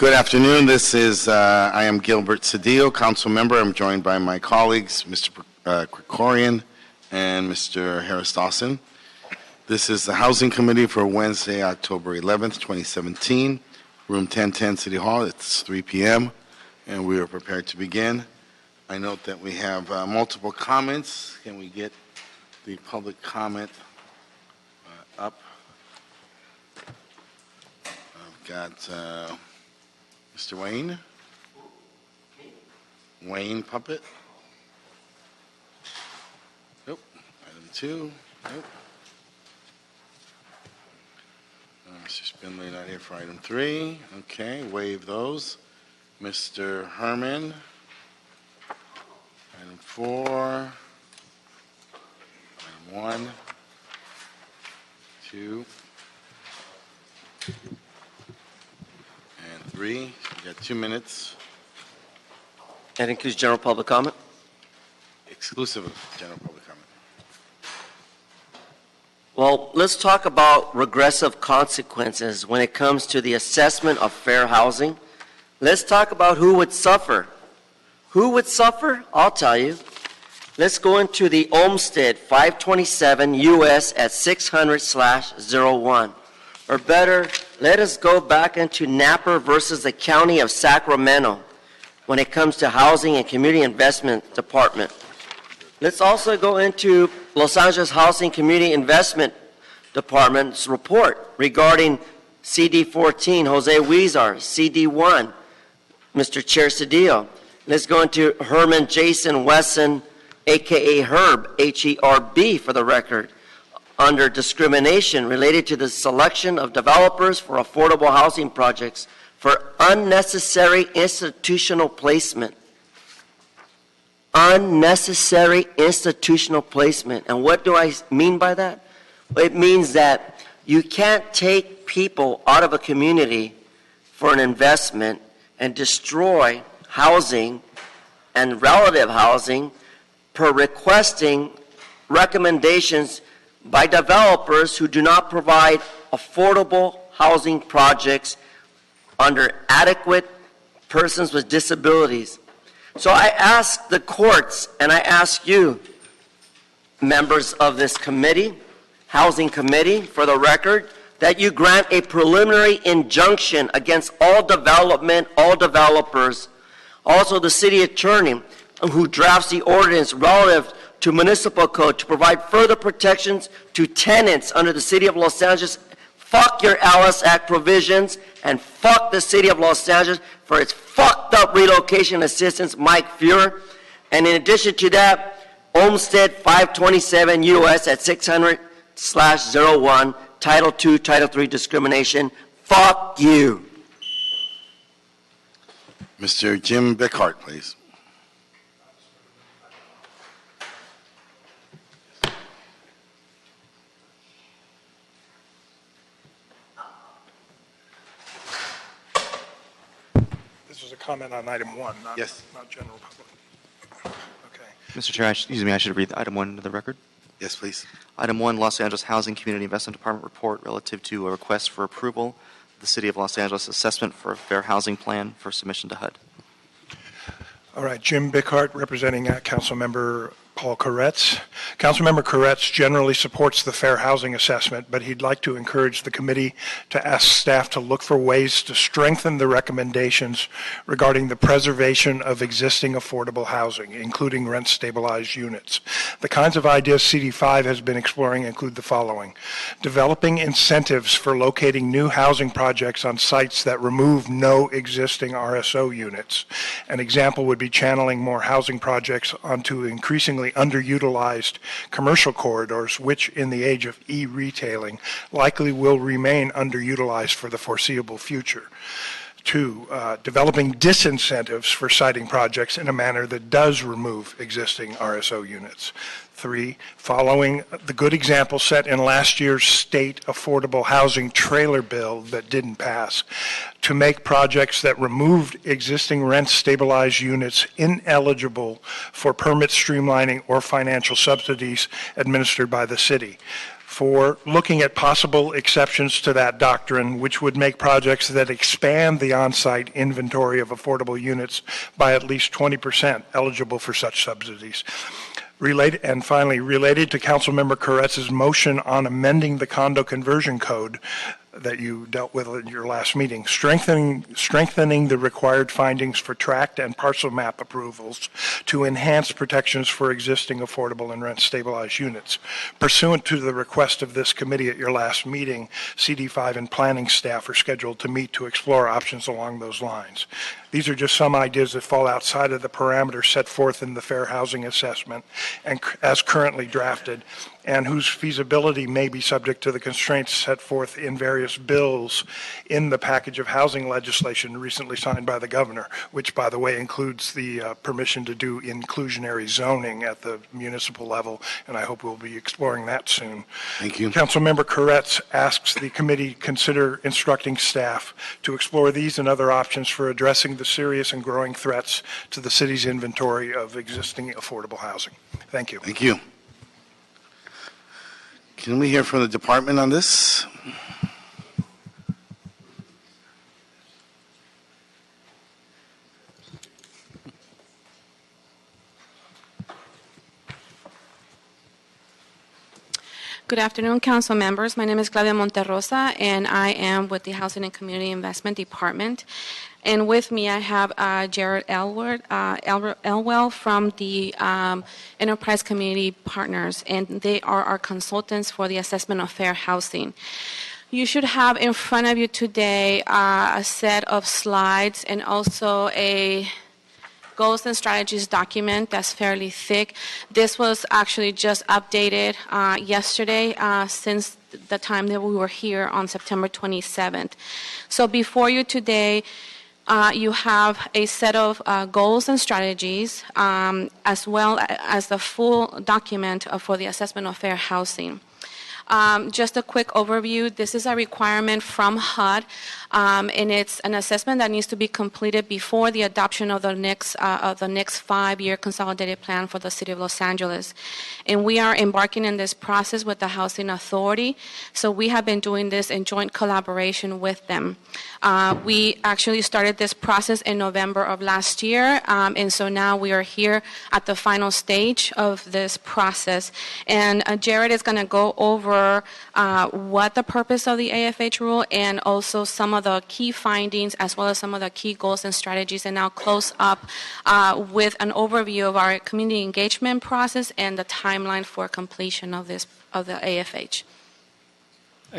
Good afternoon. I am Gilbert Cedillo, council member. I'm joined by my colleagues, Mr. Krikorian and Mr. Harris-Dawson. This is the Housing Committee for Wednesday, October 11th, 2017, room 1010 City Hall. It's 3 p.m., and we are prepared to begin. I note that we have multiple comments. Can we get the public comment up? I've got Mr. Wayne. Wayne Puppet. Nope. Item 2. Nope. Mr. Spindler not here for item 3. Okay, waive those. Mr. Herman. Item 4. Item 1. 2. And 3. You got 2 minutes. That includes general public comment? Exclusive of general public comment. Well, let's talk about regressive consequences when it comes to the assessment of fair housing. Let's talk about who would suffer. Who would suffer? I'll tell you. Let's go into the Olmsted 527 U.S. at 600/01. Or better, let us go back into Napper versus the County of Sacramento when it comes to Housing and Community Investment Department. Let's also go into Los Angeles Housing Community Investment Department's report regarding CD14, Jose Huizar, CD1, Mr. Chair Cedillo. Let's go into Herman Jason Wesson, a.k.a. Herb, H-E-R-B for the record, under discrimination related to the selection of developers for affordable housing projects for unnecessary institutional placement. Unnecessary institutional placement. And what do I mean by that? It means that you can't take people out of a community for an investment and destroy housing and relative housing per requesting recommendations by developers who do not provide affordable housing projects under adequate persons with disabilities. So I ask the courts, and I ask you, members of this committee, Housing Committee, for the record, that you grant a preliminary injunction against all development, all developers, also the city attorney who drafts the ordinance relative to municipal code to provide further protections to tenants under the City of Los Angeles. Fuck your Alice Act provisions and fuck the City of Los Angeles for its fucked up relocation assistance, Mike Fuhrer. And in addition to that, Olmsted 527 U.S. at 600/01, Title II, Title III discrimination. Fuck you. Mr. Jim Bickhart, please. Comment on item 1, not general public. Okay. Mr. Chair, I should read item 1 into the record. Yes, please. Item 1, Los Angeles Housing Community Investment Department report relative to a request for approval of the City of Los Angeles assessment for a fair housing plan for submission to HUD. All right, Jim Bickhart, representing Councilmember Paul Koretz. Councilmember Koretz generally supports the fair housing assessment, but he'd like to encourage the committee to ask staff to look for ways to strengthen the recommendations regarding the preservation of existing affordable housing, including rent-stabilized units. The kinds of ideas CD5 has been exploring include the following: developing incentives for locating new housing projects on sites that remove no existing RSO units. An example would be channeling more housing projects onto increasingly underutilized commercial corridors, which in the age of e-retailing likely will remain underutilized for the foreseeable future. 2, developing disincentives for siting projects in a manner that does remove existing RSO units. 3, following the good example set in last year's state affordable housing trailer bill that didn't pass, to make projects that removed existing rent-stabilized units ineligible for permit streamlining or financial subsidies administered by the city. for looking at possible exceptions to that doctrine, which would make projects that expand the on-site inventory of affordable units by at least 20% eligible for such subsidies. And finally, related to Councilmember Koretz's motion on amending the condo conversion code that you dealt with in your last meeting, strengthening the required findings for tract and parcel map approvals to enhance protections for existing affordable and rent-stabilized units. Pursuant to the request of this committee at your last meeting, CD5 and planning staff are scheduled to meet to explore options along those lines. These are just some ideas that fall outside of the parameters set forth in the Fair Housing Assessment and as currently drafted, and whose feasibility may be subject to the constraints set forth in various bills in the package of housing legislation recently signed by the governor, which, by the way, includes the permission to do inclusionary zoning at the municipal level, and I hope we'll be exploring that soon. Thank you. Councilmember Koretz asks the committee consider instructing staff to explore these and other options for addressing the serious and growing threats to the city's inventory of existing affordable housing. Thank you. Thank you. Can we hear from the department on this? Good afternoon, council members. My name is Claudia Monterrosa, and I am with the Housing and Community Investment Department. And with me, I have Jared Elwell from the Enterprise Community Partners, and they are our consultants for the assessment of fair housing. You should have in front of you today a set of slides and also a goals and strategies document that's fairly thick. This was actually just updated yesterday since the time that we were here on September 27th. So before you today, you have a set of goals and strategies as well as the full document for the assessment of fair housing. Just a quick overview. This is a requirement from HUD, and it's an assessment that needs to be completed before the adoption of the next 5-year consolidated plan for the City of Los Angeles. And we are embarking in this process with the Housing Authority, so we have been doing this in joint collaboration with them. We actually started this process in November of last year, and so now we are here at the final stage of this process. And Jared is going to go over what the purpose of the AFH rule and also some of the key findings as well as some of the key goals and strategies, and now close up with an overview of our community engagement process and the timeline for completion of the AFH.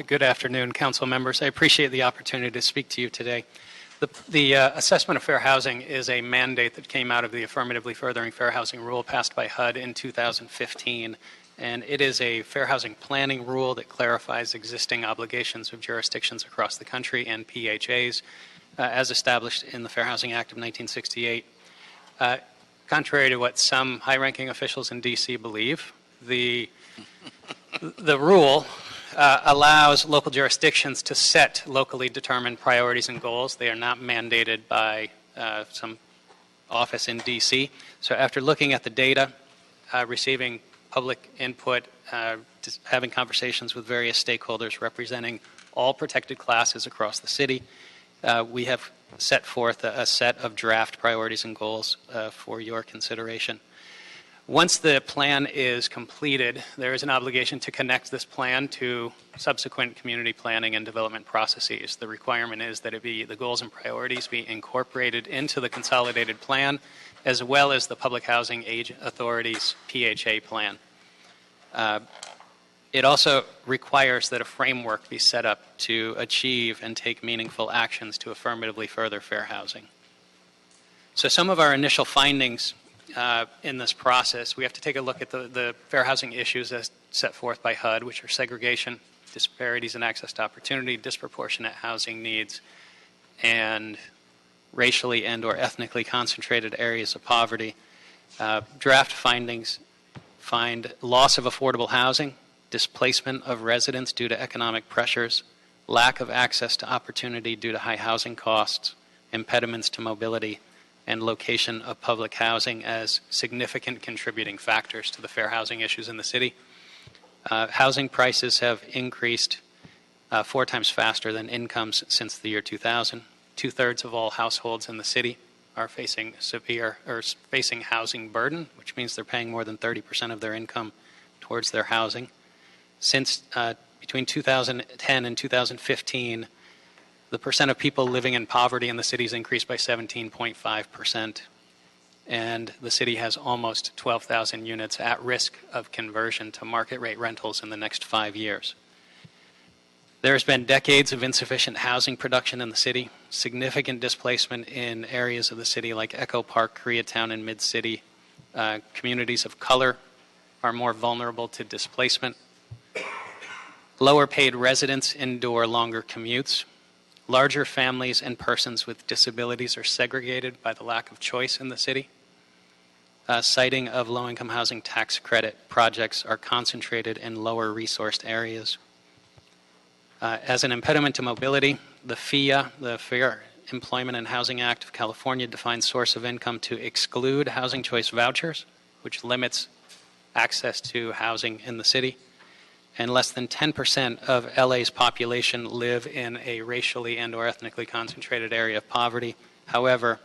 Good afternoon, council members. I appreciate the opportunity to speak to you today. The assessment of fair housing is a mandate that came out of the Affirmatively Furthering Fair Housing Rule passed by HUD in 2015. And it is a fair housing planning rule that clarifies existing obligations of jurisdictions across the country and PHAs as established in the Fair Housing Act of 1968. Contrary to what some high-ranking officials in D.C. believe, the rule allows local jurisdictions to set locally determined priorities and goals. They are not mandated by some office in D.C. So after looking at the data, receiving public input, having conversations with various stakeholders representing all protected classes across the city, we have set forth a set of draft priorities and goals for your consideration. Once the plan is completed, there is an obligation to connect this plan to subsequent community planning and development processes. The requirement is that the goals and priorities be incorporated into the consolidated plan as well as the Public Housing Authority's PHA plan. It also requires that a framework be set up to achieve and take meaningful actions to affirmatively further fair housing. So some of our initial findings in this process, we have to take a look at the fair housing issues as set forth by HUD, which are segregation, disparities in access to opportunity, disproportionate housing needs, and racially and or ethnically concentrated areas of poverty. Draft findings find loss of affordable housing, displacement of residents due to economic pressures, lack of access to opportunity due to high housing costs, impediments to mobility, and location of public housing as significant contributing factors to the fair housing issues in the city. Housing prices have increased 4 times faster than incomes since the year 2000. 2/3 of all households in the city are facing facing housing burden, which means they're paying more than 30% of their income towards their housing. Since between 2010 and 2015, the percent of people living in poverty in the city has increased by 17.5%, and the city has almost 12,000 units at risk of conversion to market rate rentals in the next 5 years. There's been decades of insufficient housing production in the city, significant displacement in areas of the city like Echo Park, Koreatown, and Mid-City. Communities of color are more vulnerable to displacement. Lower paid residents endure longer commutes. Larger families and persons with disabilities are segregated by the lack of choice in the city. Siting of low-income housing tax credit projects are concentrated in lower resourced areas. As an impediment to mobility, the FEHA, the Fair Employment and Housing Act of California, defines source of income to exclude housing choice vouchers, which limits access to housing in the city. And less than 10% of LA's population live in a racially and or ethnically concentrated area of poverty. However,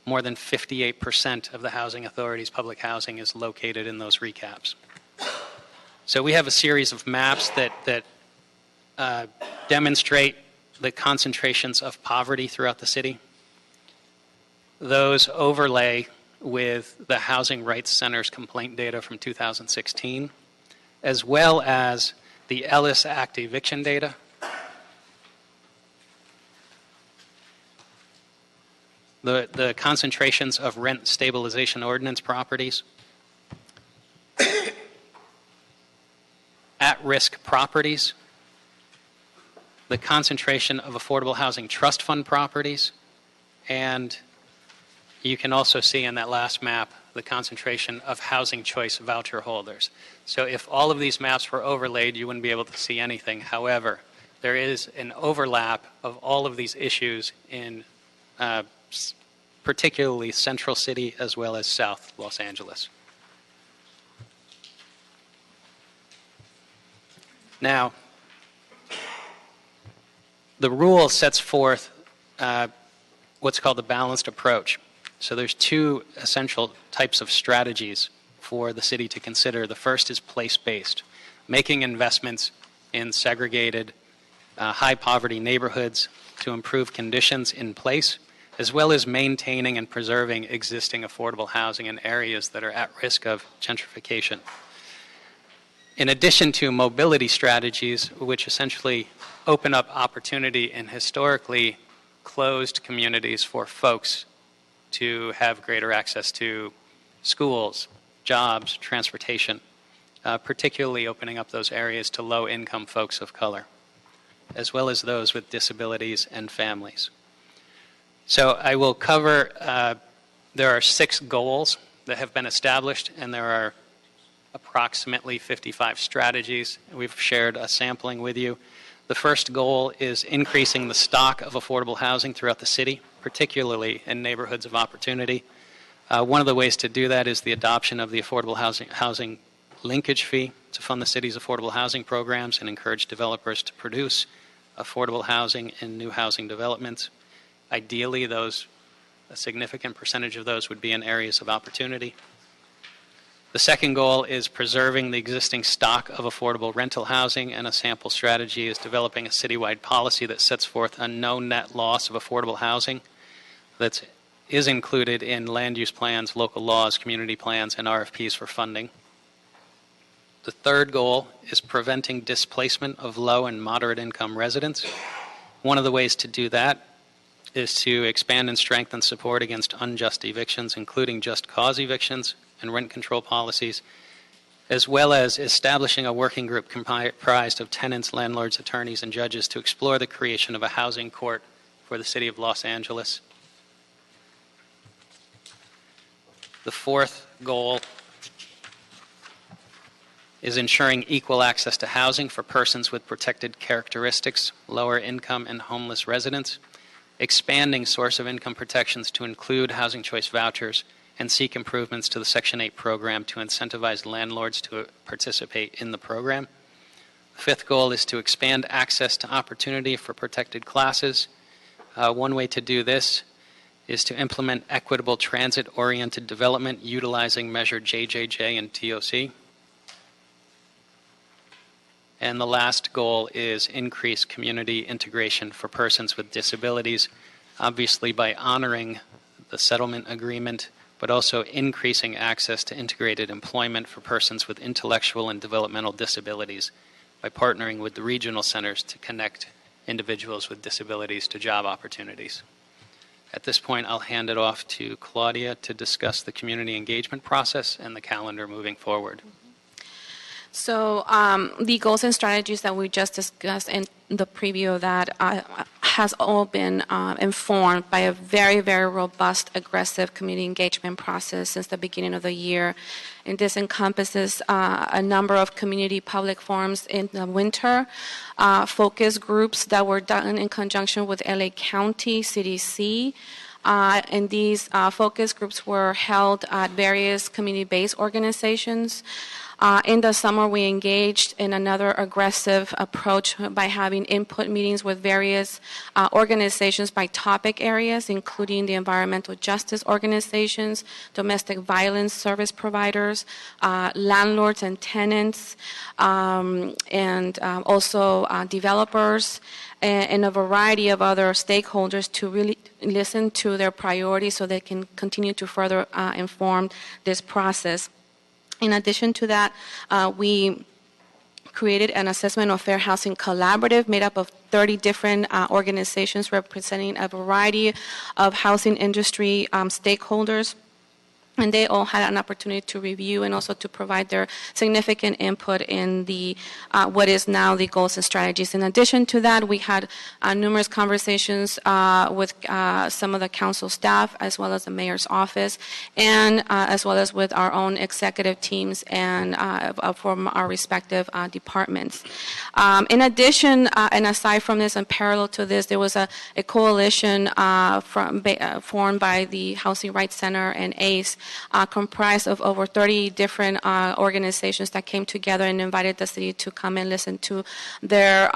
more than 58% of the housing authority's public housing is located in those recaps. So we have a series of maps that demonstrate the concentrations of poverty throughout the city. Those overlay with the Housing Rights Center's complaint data from 2016, as well as the Ellis Act eviction data. The concentrations of rent stabilization ordinance properties, at-risk properties, the concentration of affordable housing trust fund properties, and you can also see in that last map the concentration of housing choice voucher holders. So if all of these maps were overlaid, you wouldn't be able to see anything. However, there is an overlap of all of these issues in particularly Central City as well as South Los Angeles. Now, the rule sets forth what's called the balanced approach. So there's 2 essential types of strategies for the city to consider. The first is place-based, making investments in segregated, high-poverty neighborhoods to improve conditions in place, as well as maintaining and preserving existing affordable housing in areas that are at risk of gentrification. In addition to mobility strategies, which essentially open up opportunity in historically closed communities for folks to have greater access to schools, jobs, transportation, particularly opening up those areas to low-income folks of color, as well as those with disabilities and families. So I will cover, there are 6 goals that have been established, and there are approximately 55 strategies. We've shared a sampling with you. The first goal is increasing the stock of affordable housing throughout the city, particularly in neighborhoods of opportunity. One of the ways to do that is the adoption of the affordable housing linkage fee to fund the city's affordable housing programs and encourage developers to produce affordable housing in new housing developments. Ideally, a significant percentage of those would be in areas of opportunity. The second goal is preserving the existing stock of affordable rental housing, and a sample strategy is developing a citywide policy that sets forth a no net loss of affordable housing that is included in land use plans, local laws, community plans, and RFPs for funding. The third goal is preventing displacement of low and moderate income residents. One of the ways to do that is to expand and strengthen support against unjust evictions, including just cause evictions and rent control policies, as well as establishing a working group comprised of tenants, landlords, attorneys, and judges to explore the creation of a housing court for the city of Los Angeles. The fourth goal is ensuring equal access to housing for persons with protected characteristics, lower income, and homeless residents, expanding source of income protections to include housing choice vouchers, and seek improvements to the Section 8 program to incentivize landlords to participate in the program. The fifth goal is to expand access to opportunity for protected classes. One way to do this is to implement equitable transit-oriented development utilizing Measure JJJ and TOC. And the last goal is increase community integration for persons with disabilities, obviously by honoring the settlement agreement, but also increasing access to integrated employment for persons with intellectual and developmental disabilities by partnering with the regional centers to connect individuals with disabilities to job opportunities. At this point, I'll hand it off to Claudia to discuss the community engagement process and the calendar moving forward. So the goals and strategies that we just discussed in the preview of that has all been informed by a very, very robust, aggressive community engagement process since the beginning of the year. And this encompasses a number of community public forums in the winter, focus groups that were done in conjunction with LA County, CDC, and these focus groups were held at various community-based organizations. In the summer, we engaged in another aggressive approach by having input meetings with various organizations by topic areas, including the environmental justice organizations, domestic violence service providers, landlords and tenants, and also developers, and a variety of other stakeholders to really listen to their priorities so they can continue to further inform this process. In addition to that, we created an assessment of fair housing collaborative made up of 30 different organizations representing a variety of housing industry stakeholders. And they all had an opportunity to review and also to provide their significant input in the what is now the goals and strategies. In addition to that, we had numerous conversations with some of the council staff, as well as the mayor's office, and as well as with our own executive teams and from our respective departments. In addition, and aside from this and parallel to this, there was a coalition formed by the Housing Rights Center and ACE, comprised of over 30 different organizations that came together and invited the city to come and listen to their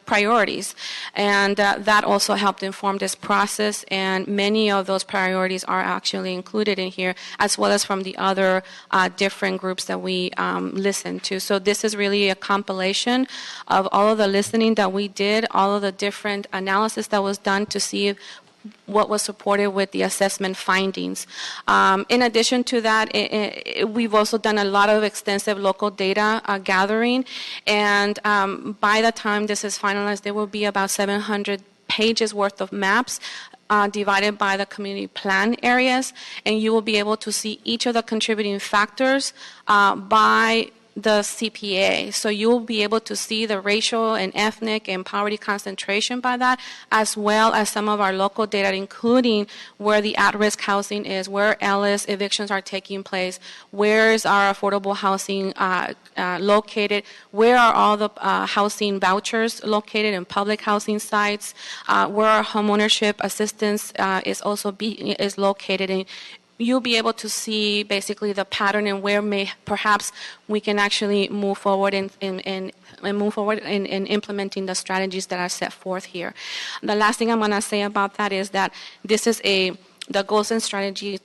priorities. And that also helped inform this process, and many of those priorities are actually included in here, as well as from the other different groups that we listened to. So this is really a compilation of all of the listening that we did, all of the different analysis that was done to see what was supported with the assessment findings. In addition to that, we've also done a lot of extensive local data gathering, and by the time this is finalized, there will be about 700 pages worth of maps divided by the community plan areas, and you will be able to see each of the contributing factors by the CPA. So you'll be able to see the racial and ethnic and poverty concentration by that, as well as some of our local data, including where the at-risk housing is, where Ellis evictions are taking place, where is our affordable housing located, where are all the housing vouchers located in public housing sites, where our homeownership assistance is also is located in. You'll be able to see basically the pattern and where perhaps we can actually move forward in implementing the strategies that are set forth here. The last thing I'm going to say about that is that this is the goals and strategies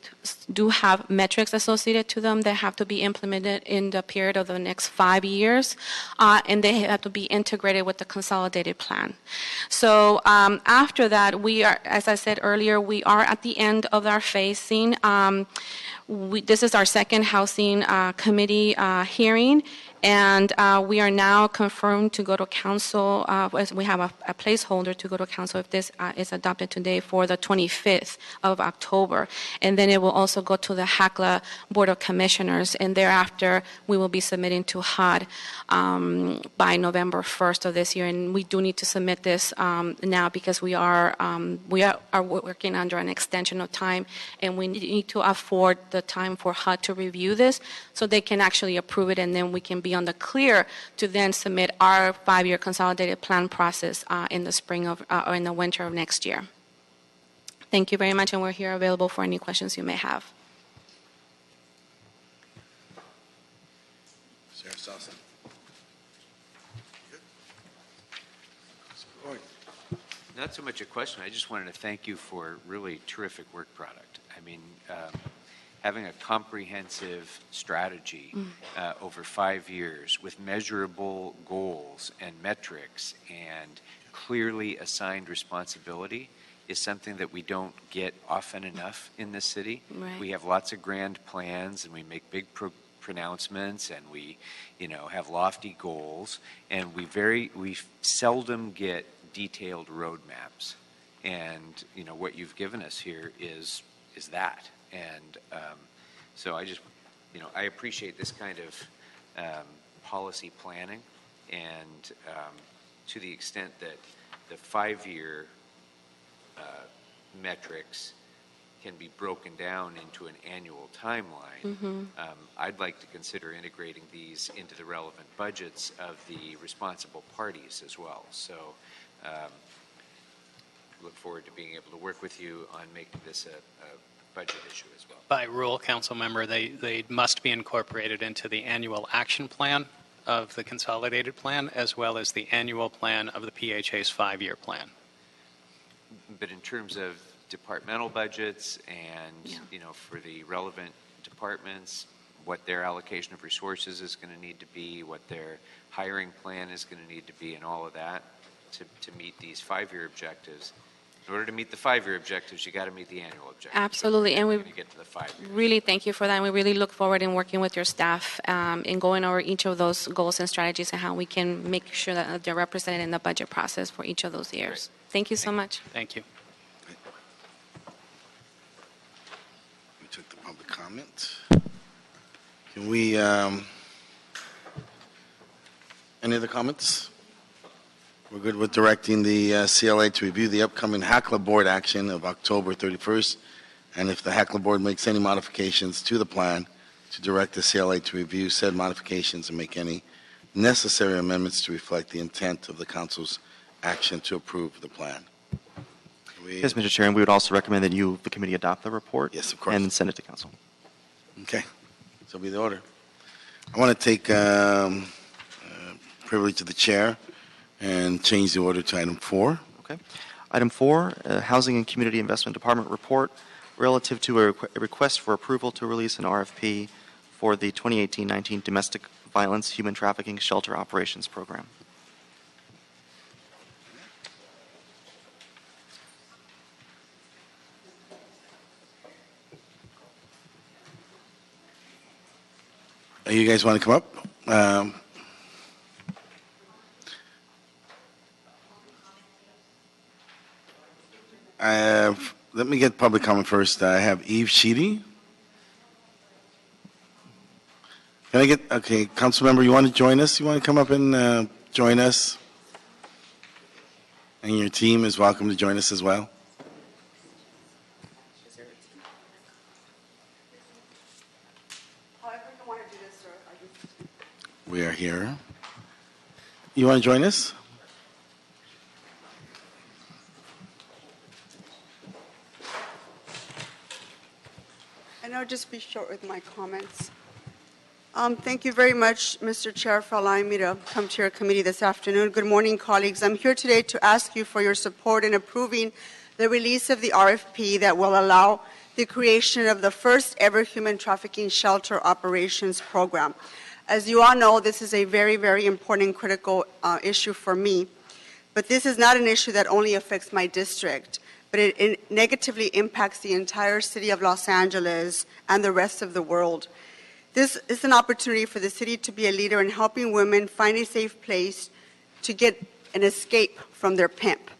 do have metrics associated to them that have to be implemented in the period of the next 5 years, and they have to be integrated with the consolidated plan. So after that, we are, as I said earlier, we are at the end of our phasing. This is our second housing committee hearing, and we are now confirmed to go to council. We have a placeholder to go to council if this is adopted today for the 25th of October. And then it will also go to the HACLA Board of Commissioners, and thereafter we will be submitting to HUD by November 1st of this year. And we do need to submit this now because we are working under an extension of time, and we need to afford the time for HUD to review this so they can actually approve it, and then we can be on the clear to then submit our 5-year consolidated plan process in the spring of or in the winter of next year. Thank you very much, and we're here available for any questions you may have. Mr. Dawson. Not so much a question. I just wanted to thank you for really terrific work product. I mean, having a comprehensive strategy over 5 years with measurable goals and metrics and clearly assigned responsibility is something that we don't get often enough in this city. Right. We have lots of grand plans and we make big pronouncements and we, have lofty goals, and we seldom get detailed roadmaps. And what you've given us here is that. And so I just, I appreciate this kind of policy planning, and to the extent that the 5-year metrics can be broken down into an annual timeline, I'd like to consider integrating these into the relevant budgets of the responsible parties as well. So look forward to being able to work with you on making this a budget issue as well. By rule, council member, they must be incorporated into the annual action plan of the consolidated plan, as well as the annual plan of the PHA's 5-year plan. But in terms of departmental budgets and, for the relevant departments, what their allocation of resources is going to need to be, what their hiring plan is going to need to be, and all of that to meet these 5-year objectives. In order to meet the 5-year objectives, you got to meet the annual objectives. Absolutely, and we get to the 5 years. really thank you for that. And we really look forward in working with your staff in going over each of those goals and strategies and how we can make sure that they're represented in the budget process for each of those years. Great. Thank you so much. Thank you. We took the public comment. Can we, any other comments? We're good with directing the CLA to review the upcoming HACLA board action of October 31st, and if the HACLA board makes any modifications to the plan, to direct the CLA to review said modifications and make any necessary amendments to reflect the intent of the council's action to approve the plan. Yes, Mr. Chair, and we would also recommend that the committee adopt the report. Yes, of course. And send it to council. Okay, so be the order. I want to take privilege of the chair and change the order to item 4. Okay. Item 4, Housing and Community Investment Department report relative to a request for approval to release an RFP for the 2018-19 Domestic Violence Human Trafficking Shelter Operations Program. You guys want to come up? Let me get public comment first. I have Eve Sheedy. Can I get, okay, council member, you want to join us? You want to come up and join us? And your team is welcome to join us as well. We are here. You want to join us? And I'll just be short with my comments. Thank you very much, Mr. Chair, for allowing me to come to your committee this afternoon. Good morning, colleagues. I'm here today to ask you for your support in approving the release of the RFP that will allow the creation of the first ever human trafficking shelter operations program. As you all know, this is a very, very important and critical issue for me. But this is not an issue that only affects my district, but it negatively impacts the entire city of Los Angeles and the rest of the world. This is an opportunity for the city to be a leader in helping women find a safe place to get an escape from their pimp.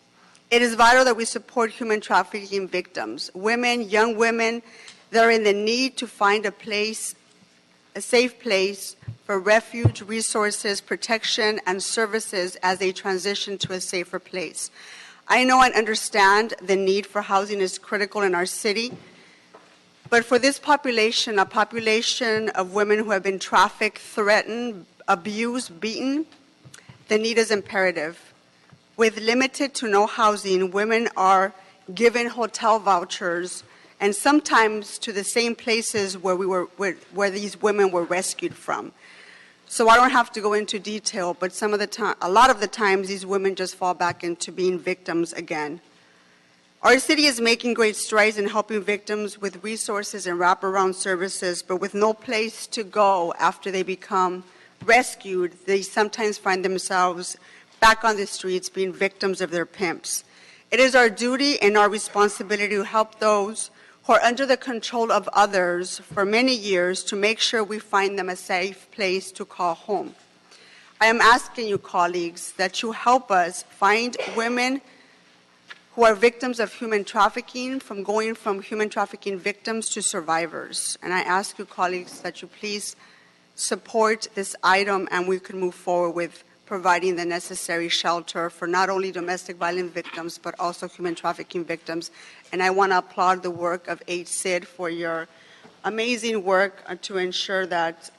It is vital that we support human trafficking victims, women, young women that are in the need to find a safe place for refuge, resources, protection, and services as they transition to a safer place. I know and understand the need for housing is critical in our city, but for this population, a population of women who have been trafficked, threatened, abused, beaten, the need is imperative. With limited to no housing, women are given hotel vouchers and sometimes to the same places where these women were rescued from. So I don't have to go into detail, but a lot of the times these women just fall back into being victims again. Our city is making great strides in helping victims with resources and wraparound services, but with no place to go after they become rescued, they sometimes find themselves back on the streets being victims of their pimps. It is our duty and our responsibility to help those who are under the control of others for many years to make sure we find them a safe place to call home. I am asking you, colleagues, that you help us find women who are victims of human trafficking from going from human trafficking victims to survivors. And I ask you, colleagues, that you please support this item and we can move forward with providing the necessary shelter for not only domestic violence victims, but also human trafficking victims. And I want to applaud the work of HCID for your amazing work to ensure that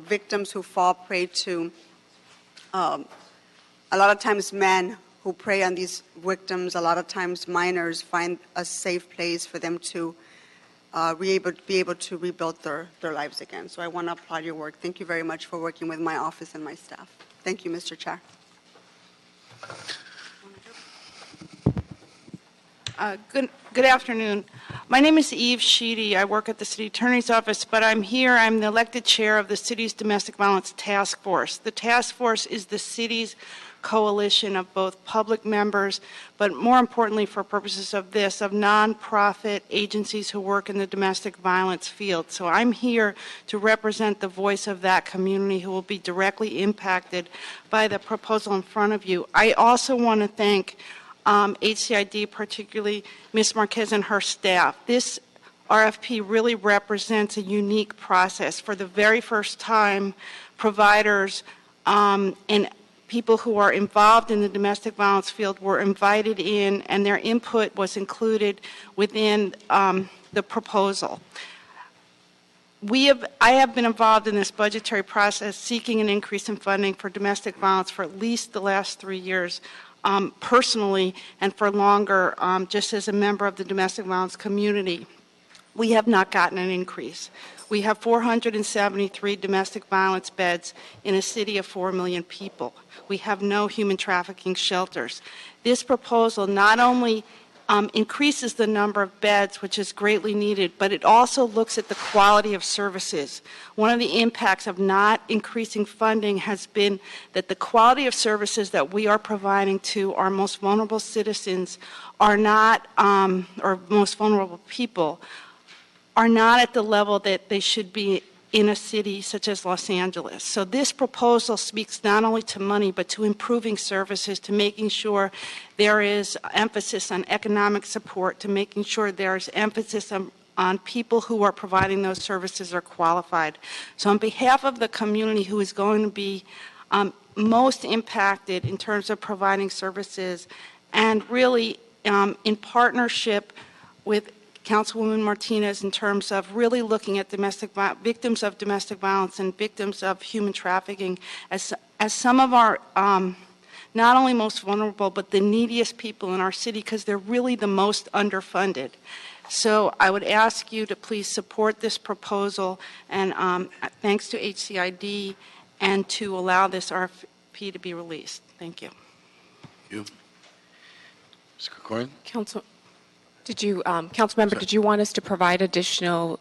victims who fall prey to, a lot of times men who prey on these victims, a lot of times minors, find a safe place for them to be able to rebuild their lives again. So I want to applaud your work. Thank you very much for working with my office and my staff. Thank you, Mr. Chair. Good afternoon. My name is Eve Sheedy. I work at the City Attorney's Office, but I'm the elected chair of the city's Domestic Violence Task Force. The task force is the city's coalition of both public members, but more importantly for purposes of this, of nonprofit agencies who work in the domestic violence field. So I'm here to represent the voice of that community who will be directly impacted by the proposal in front of you. I also want to thank HCID, particularly Ms. Marquez and her staff. This RFP really represents a unique process. For the very first time, providers and people who are involved in the domestic violence field were invited in, and their input was included within the proposal. I have been involved in this budgetary process seeking an increase in funding for domestic violence for at least the last 3 years, personally, and for longer, just as a member of the domestic violence community. We have not gotten an increase. We have 473 domestic violence beds in a city of 4 million people. We have no human trafficking shelters. This proposal not only increases the number of beds, which is greatly needed, but it also looks at the quality of services. One of the impacts of not increasing funding has been that the quality of services that we are providing to our most vulnerable citizens are not, or most vulnerable people, are not at the level that they should be in a city such as Los Angeles. So this proposal speaks not only to money, but to improving services, to making sure there is emphasis on economic support, to making sure there's emphasis on people who are providing those services are qualified. So on behalf of the community who is going to be most impacted in terms of providing services, and really in partnership with Councilwoman Martinez in terms of really looking at victims of domestic violence and victims of human trafficking as some of our not only most vulnerable, but the neediest people in our city, because they're really the most underfunded. So I would ask you to please support this proposal, and thanks to HCID, and to allow this RFP to be released. Thank you. Thank you. Ms. Krikorian? Councilmember, did you want us to provide additional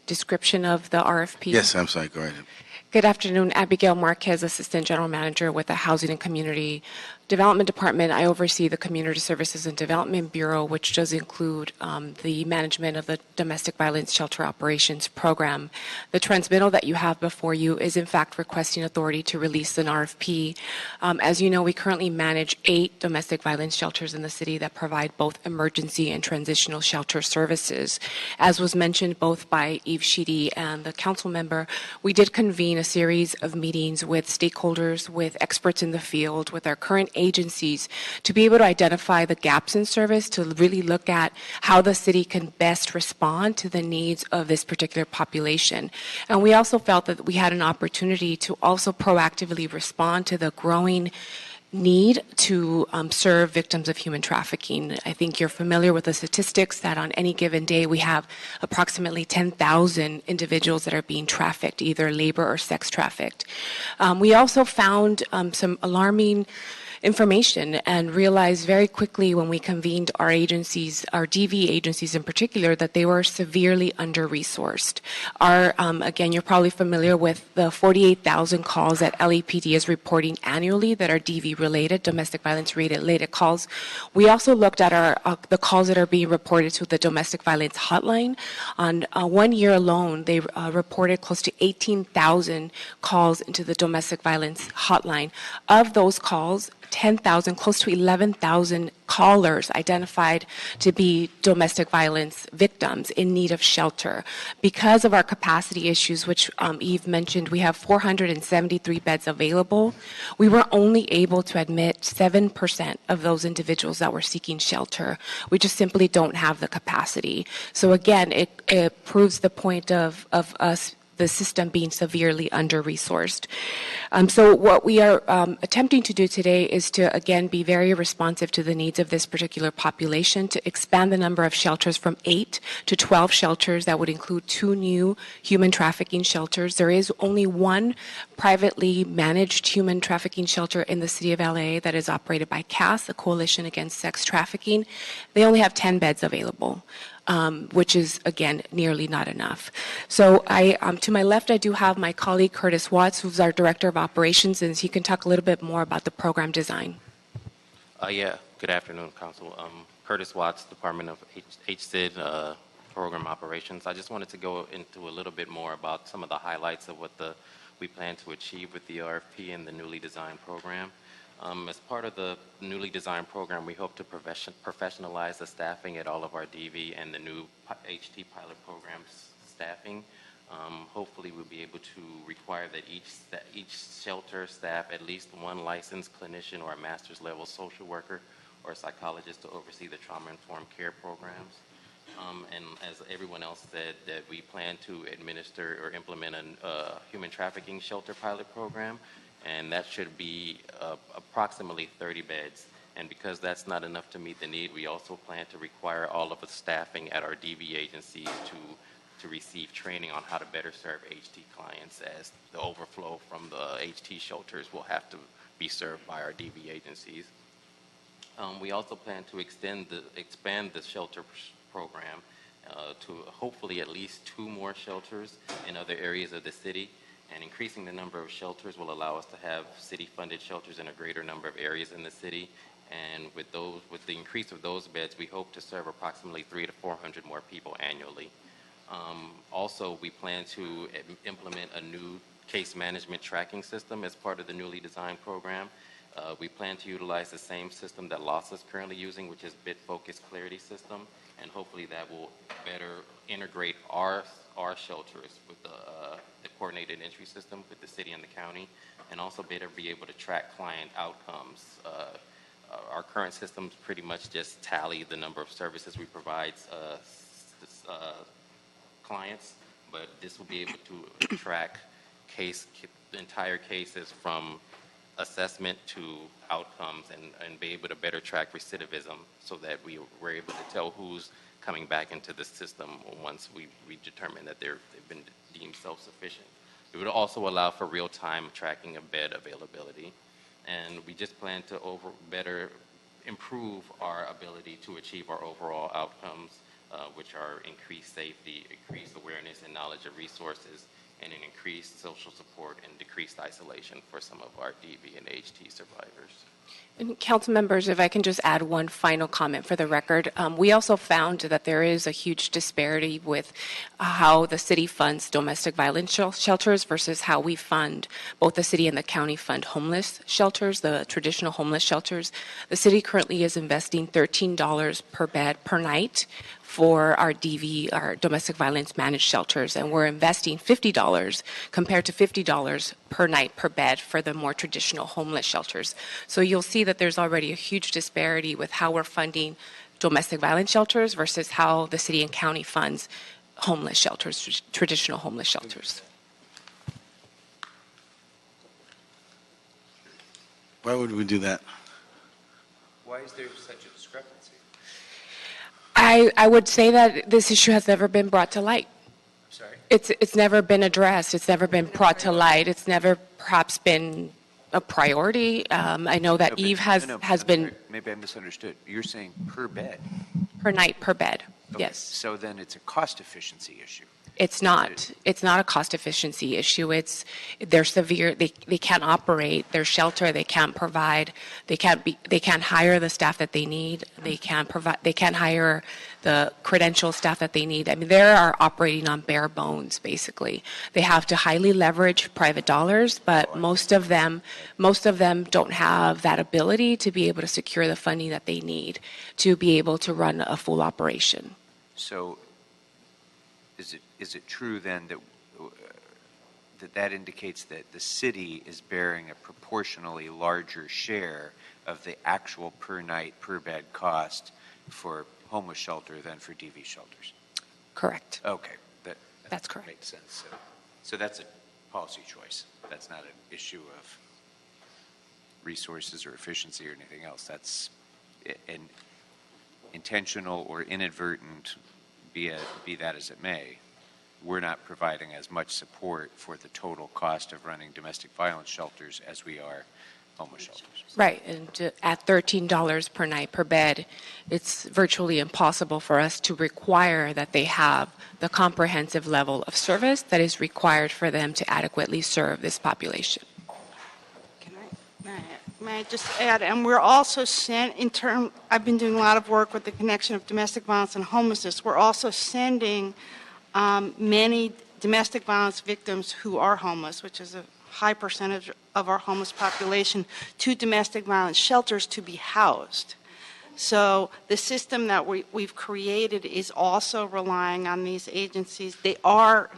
description of the RFP? Yes, I'm sorry. Go ahead. Good afternoon. Abigail Marquez, Assistant General Manager with the Housing and Community Development Department. I oversee the Community Services and Development Bureau, which does include the management of the Domestic Violence Shelter Operations Program. The transmittal that you have before you is, in fact, requesting authority to release an RFP. As you know, we currently manage 8 domestic violence shelters in the city that provide both emergency and transitional shelter services. As was mentioned both by Eve Sheedy and the council member, we did convene a series of meetings with stakeholders, with experts in the field, with our current agencies, to be able to identify the gaps in service, to really look at how the city can best respond to the needs of this particular population. And we also felt that we had an opportunity to also proactively respond to the growing need to serve victims of human trafficking. I think you're familiar with the statistics that on any given day we have approximately 10,000 individuals that are being trafficked, either labor or sex trafficked. We also found some alarming information and realized very quickly when we convened our agencies, our DV agencies in particular, that they were severely under-resourced. Again, you're probably familiar with the 48,000 calls that LAPD is reporting annually that are DV-related, domestic violence-related calls. We also looked at the calls that are being reported to the domestic violence hotline. On 1 year alone, they reported close to 18,000 calls into the domestic violence hotline. Of those calls, 10,000, close to 11,000 callers identified to be domestic violence victims in need of shelter. Because of our capacity issues, which Eve mentioned, we have 473 beds available. We were only able to admit 7% of those individuals that were seeking shelter. We just simply don't have the capacity. So again, it proves the point of us, the system being severely under-resourced. So what we are attempting to do today is to, again, be very responsive to the needs of this particular population, to expand the number of shelters from 8 to 12 shelters. That would include 2 new human trafficking shelters. There is only one privately managed human trafficking shelter in the city of LA that is operated by CAS, the Coalition Against Sex Trafficking. They only have 10 beds available. Which is, again, nearly not enough. So to my left, I do have my colleague, Curtis Watts, who's our Director of Operations, and he can talk a little bit more about the program design. Good afternoon, Council. Curtis Watts, Department of HSID, Program Operations. I just wanted to go into a little bit more about some of the highlights of what we plan to achieve with the RFP and the newly designed program. As part of the newly designed program, we hope to professionalize the staffing at all of our DV and the new HT pilot programs staffing. Hopefully, we'll be able to require that each shelter staff at least one licensed clinician or a master's level social worker or a psychologist to oversee the trauma-informed care programs. And as everyone else said, that we plan to administer or implement a human trafficking shelter pilot program, and that should be approximately 30 beds. And because that's not enough to meet the need, we also plan to require all of the staffing at our DV agencies to receive training on how to better serve HT clients, as the overflow from the HT shelters will have to be served by our DV agencies. We also plan to expand the shelter program to hopefully at least 2 more shelters in other areas of the city. And increasing the number of shelters will allow us to have city-funded shelters in a greater number of areas in the city. And with the increase of those beds, we hope to serve approximately 300 to 400 more people annually. Also, we plan to implement a new case management tracking system as part of the newly designed program. We plan to utilize the same system that LOSS is currently using, which is Bid Focused Clarity System, and hopefully that will better integrate our shelters with the coordinated entry system with the city and the county, and also better be able to track client outcomes. Our current systems pretty much just tally the number of services we provide clients, but this will be able to track entire cases from assessment to outcomes and be able to better track recidivism so that we're able to tell who's coming back into the system once we determine that they've been deemed self-sufficient. It would also allow for real-time tracking of bed availability. And we just plan to better improve our ability to achieve our overall outcomes, which are increased safety, increased awareness and knowledge of resources, and an increased social support and decreased isolation for some of our DV and HT survivors. And council members, if I can just add one final comment for the record. We also found that there is a huge disparity with how the city funds domestic violence shelters versus how we fund, both the city and the county fund homeless shelters, the traditional homeless shelters. The city currently is investing $13 per bed per night for our DV, our domestic violence managed shelters, and we're investing $50 compared to $50 per night per bed for the more traditional homeless shelters. So you'll see that there's already a huge disparity with how we're funding domestic violence shelters versus how the city and county funds homeless shelters, traditional homeless shelters. Why would we do that? Why is there such a discrepancy? I would say that this issue has never been brought to light. Sorry? It's never been addressed. It's never been brought to light. It's never perhaps been a priority. I know that Eve has been Sorry. Maybe I misunderstood. You're saying per bed. per night, per bed. Okay. Yes. So then it's a cost efficiency issue. It's not. It's not a cost efficiency issue. They're severe. They can't operate their shelter. They can't provide. They can't hire the staff that they need. They can't provide. They can't hire the credential staff that they need. I mean, they are operating on bare bones, basically. They have to highly leverage private dollars, but most of them don't have that ability to be able to secure the funding that they need to be able to run a full operation. So is it true then that indicates that the city is bearing a proportionally larger share of the actual per night, per bed cost for homeless shelter than for DV shelters? Correct. Okay. That's correct. Makes sense. So that's a policy choice. That's not an issue of resources or efficiency or anything else. That's an intentional or inadvertent, be that as it may. We're not providing as much support for the total cost of running domestic violence shelters as we are homeless shelters. Right, and at $13 per night per bed, it's virtually impossible for us to require that they have the comprehensive level of service that is required for them to adequately serve this population. May I just add, and we're also I've been doing a lot of work with the connection of domestic violence and homelessness. We're also sending many domestic violence victims who are homeless, which is a high percentage of our homeless population, to domestic violence shelters to be housed. So the system that we've created is also relying on these agencies. They are,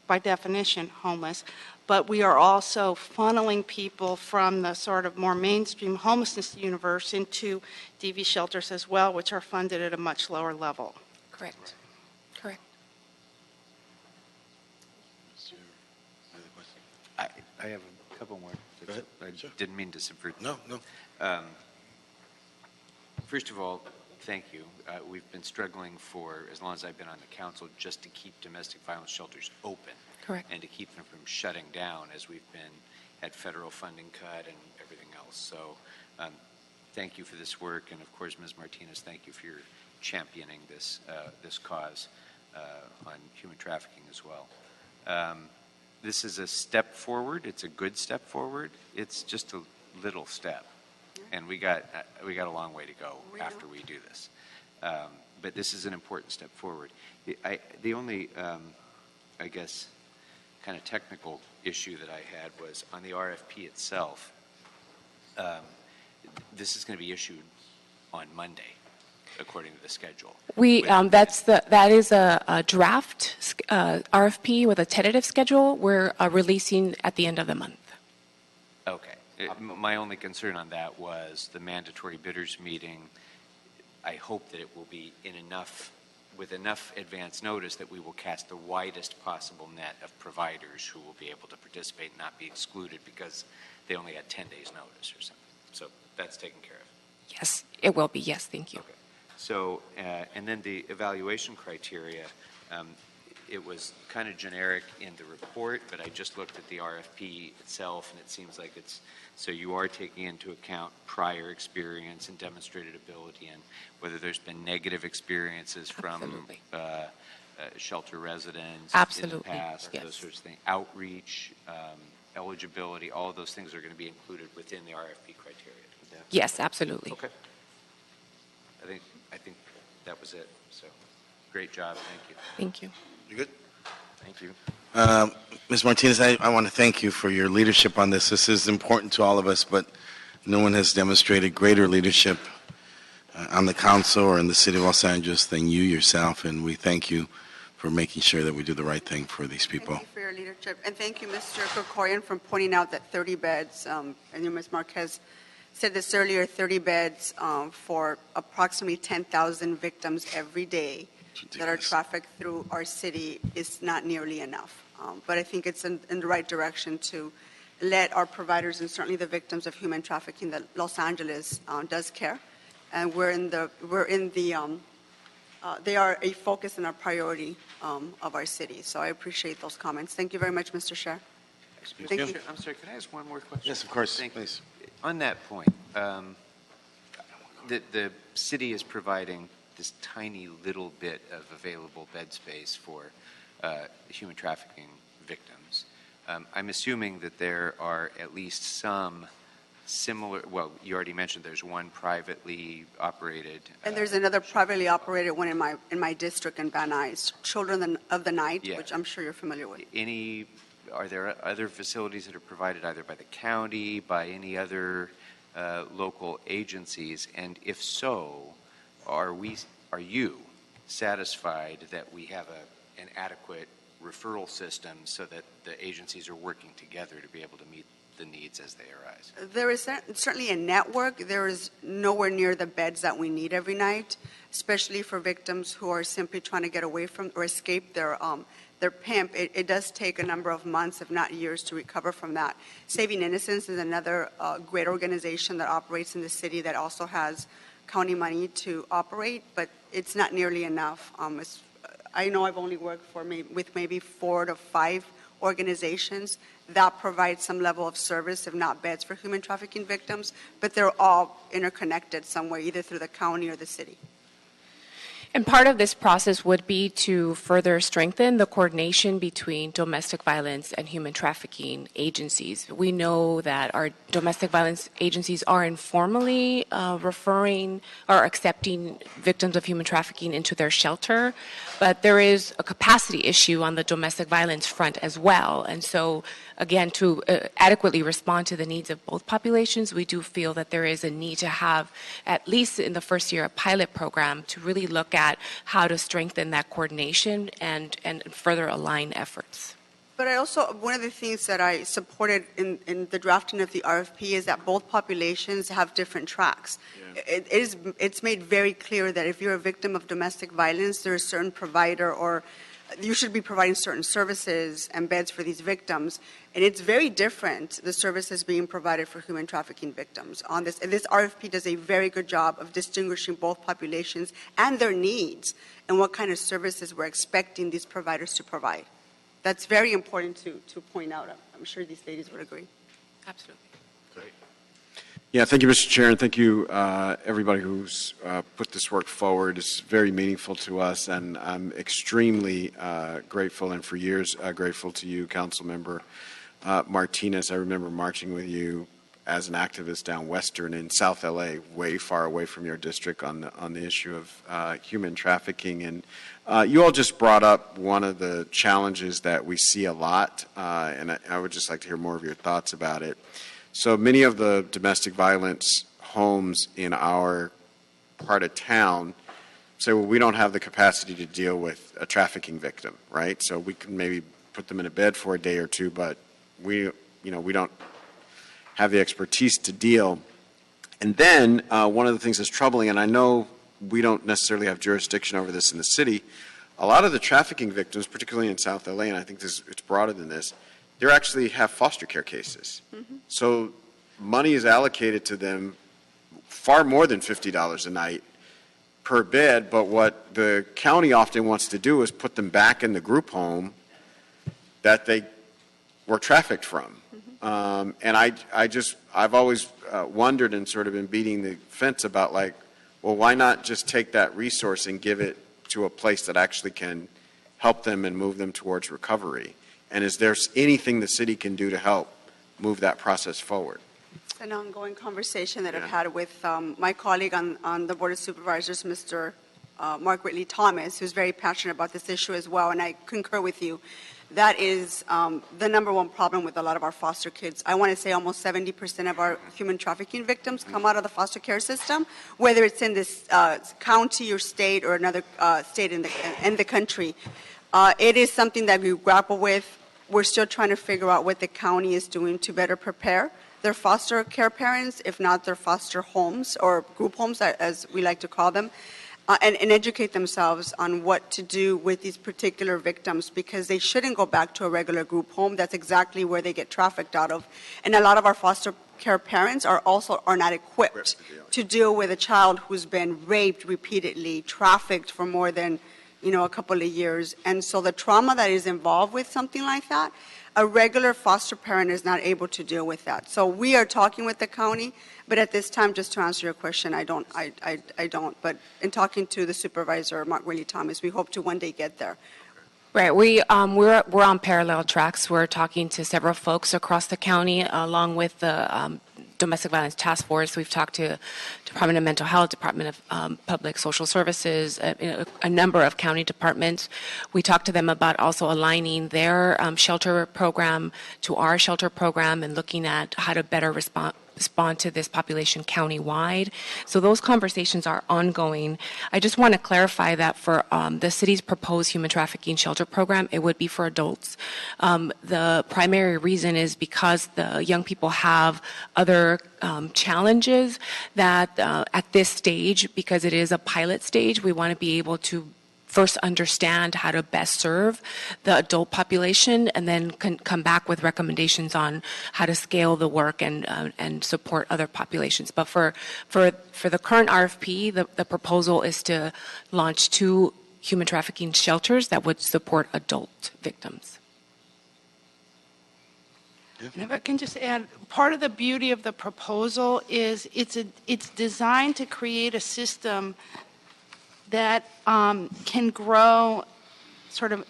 by definition, homeless, but we are also funneling people from the sort of more mainstream homelessness universe into DV shelters as well, which are funded at a much lower level. Correct. Correct. I have a couple more. Go ahead. I Sure. didn't mean to subvert. No. First of all, thank you. We've been struggling for as long as I've been on the council just to keep domestic violence shelters open. Correct. And to keep them from shutting down as we've had federal funding cut and everything else. So thank you for this work. And of course, Ms. Martinez, thank you for your championing this cause on human trafficking as well. This is a step forward. It's a good step forward. It's just a little step. And we got a long way to go after we do this. But this is an important step forward. The only, I guess, kind of technical issue that I had was on the RFP itself. This is going to be issued on Monday, according to the schedule. That is a draft RFP with a tentative schedule. We're releasing at the end of the month. Okay. My only concern on that was the mandatory bidders meeting. I hope that it will be with enough advance notice that we will cast the widest possible net of providers who will be able to participate and not be excluded because they only had 10 days notice or something. So that's taken care of. Yes, it will be. Yes, thank you. Okay. So, and then the evaluation criteria, it was kind of generic in the report, but I just looked at the RFP itself, and it seems like so you are taking into account prior experience and demonstrated ability and whether there's been negative experiences from shelter residents in the past, yes. Those sorts of things, outreach, eligibility, all of those things are going to be included within the RFP criteria. Yes, absolutely. Okay. I think that was it. So, great job. Thank you. Thank you. You good? Thank you. Ms. Martinez, I want to thank you for your leadership on this. This is important to all of us, but no one has demonstrated greater leadership on the council or in the city of Los Angeles than you yourself, and we thank you for making sure that we do the right thing for these people. Thank you for your leadership. And thank you, Mr. Krikorian, for pointing out that 30 beds, and Ms. Marquez said this earlier, 30 beds for approximately 10,000 victims every day that are trafficked through our city is not nearly enough. But I think it's in the right direction to let our providers and certainly the victims of human trafficking that Los Angeles does care, and they are a focus and a priority of our city. So I appreciate those comments. Thank you very much, Mr. Chair. Thank you. I'm sorry, could I ask one more question? Yes, of course, Thank you. please. On that point, the city is providing this tiny little bit of available bed space for human trafficking victims. I'm assuming that there are at least some similar, well, you already mentioned there's one privately operated. And there's another privately operated one in my district in Van Nuys, Children of the Night, Yeah. which I'm sure you're familiar with. Are there other facilities that are provided either by the county, by any other local agencies? And if so, are you satisfied that we have an adequate referral system so that the agencies are working together to be able to meet the needs as they arise? There is certainly a network. There is nowhere near the beds that we need every night, especially for victims who are simply trying to get away from or escape their pimp. It does take a number of months, if not years, to recover from that. Saving Innocence is another great organization that operates in the city that also has county money to operate, but it's not nearly enough. I know I've only worked with maybe 4 to 5 organizations that provide some level of service, if not beds, for human trafficking victims, but they're all interconnected somewhere, either through the county or the city. And part of this process would be to further strengthen the coordination between domestic violence and human trafficking agencies. We know that our domestic violence agencies are informally referring or accepting victims of human trafficking into their shelter, but there is a capacity issue on the domestic violence front as well. And so, again, to adequately respond to the needs of both populations, we do feel that there is a need to have, at least in the first year, a pilot program to really look at how to strengthen that coordination and further align efforts. But I also, one of the things that I supported in the drafting of the RFP is that both populations have different tracks. Yeah. It's made very clear that if you're a victim of domestic violence, there's a certain provider or you should be providing certain services and beds for these victims. And it's very different, the services being provided for human trafficking victims on this. And this RFP does a very good job of distinguishing both populations and their needs and what kind of services we're expecting these providers to provide. That's very important to point out. I'm sure these ladies would agree. Absolutely. Great. Yeah, thank you, Mr. Chair, and thank you, everybody who's put this work forward. It's very meaningful to us, and I'm extremely grateful, and for years grateful to you, Councilmember Martinez. I remember marching with you as an activist down Western in South LA, way far away from your district, on the issue of human trafficking. And you all just brought up one of the challenges that we see a lot, and I would just like to hear more of your thoughts about it. So many of the domestic violence homes in our part of town say, well, we don't have the capacity to deal with a trafficking victim, right? So we can maybe put them in a bed for a day or two, but we don't have the expertise to deal. And then one of the things that's troubling, and I know we don't necessarily have jurisdiction over this in the city, a lot of the trafficking victims, particularly in South LA, and I think it's broader than this, they actually have foster care cases. Mm-hmm. So money is allocated to them far more than $50 a night per bed, but what the county often wants to do is put them back in the group home that they were trafficked from. Mm-hmm. And I've always wondered and sort of been beating the fence about, like, well, why not just take that resource and give it to a place that actually can help them and move them towards recovery? And is there anything the city can do to help move that process forward? It's an ongoing conversation that I've had with my colleague on the Board of Supervisors, Mr. Mark Whitley Thomas, who's very passionate about this issue as well, and I concur with you. That is the number one problem with a lot of our foster kids. I want to say almost 70% of our human trafficking victims come out of the foster care system, whether it's in this county or state or another state in the country. It is something that we grapple with. We're still trying to figure out what the county is doing to better prepare their foster care parents, if not their foster homes or group homes, as we like to call them. and educate themselves on what to do with these particular victims, because they shouldn't go back to a regular group home. That's exactly where they get trafficked out of. And a lot of our foster care parents are not equipped to deal with a child who's been raped repeatedly, trafficked for more than, a couple of years. And so the trauma that is involved with something like that, a regular foster parent is not able to deal with that. So we are talking with the county, but at this time, just to answer your question, I don't. But in talking to the supervisor, Mark Willie Thomas, we hope to one day get there. Right. We're on parallel tracks. We're talking to several folks across the county, along with the Domestic Violence Task Force. We've talked to Department of Mental Health, Department of Public Social Services, a number of county departments. We talked to them about also aligning their shelter program to our shelter program and looking at how to better respond to this population countywide. So those conversations are ongoing. I just want to clarify that for the city's proposed human trafficking shelter program, it would be for adults. The primary reason is because the young people have other challenges that at this stage, because it is a pilot stage, we want to be able to first understand how to best serve the adult population, and then come back with recommendations on how to scale the work and support other populations. But for the current RFP, the proposal is to launch 2 human trafficking shelters that would support adult victims. And if I can just add, part of the beauty of the proposal is it's designed to create a system that can grow sort of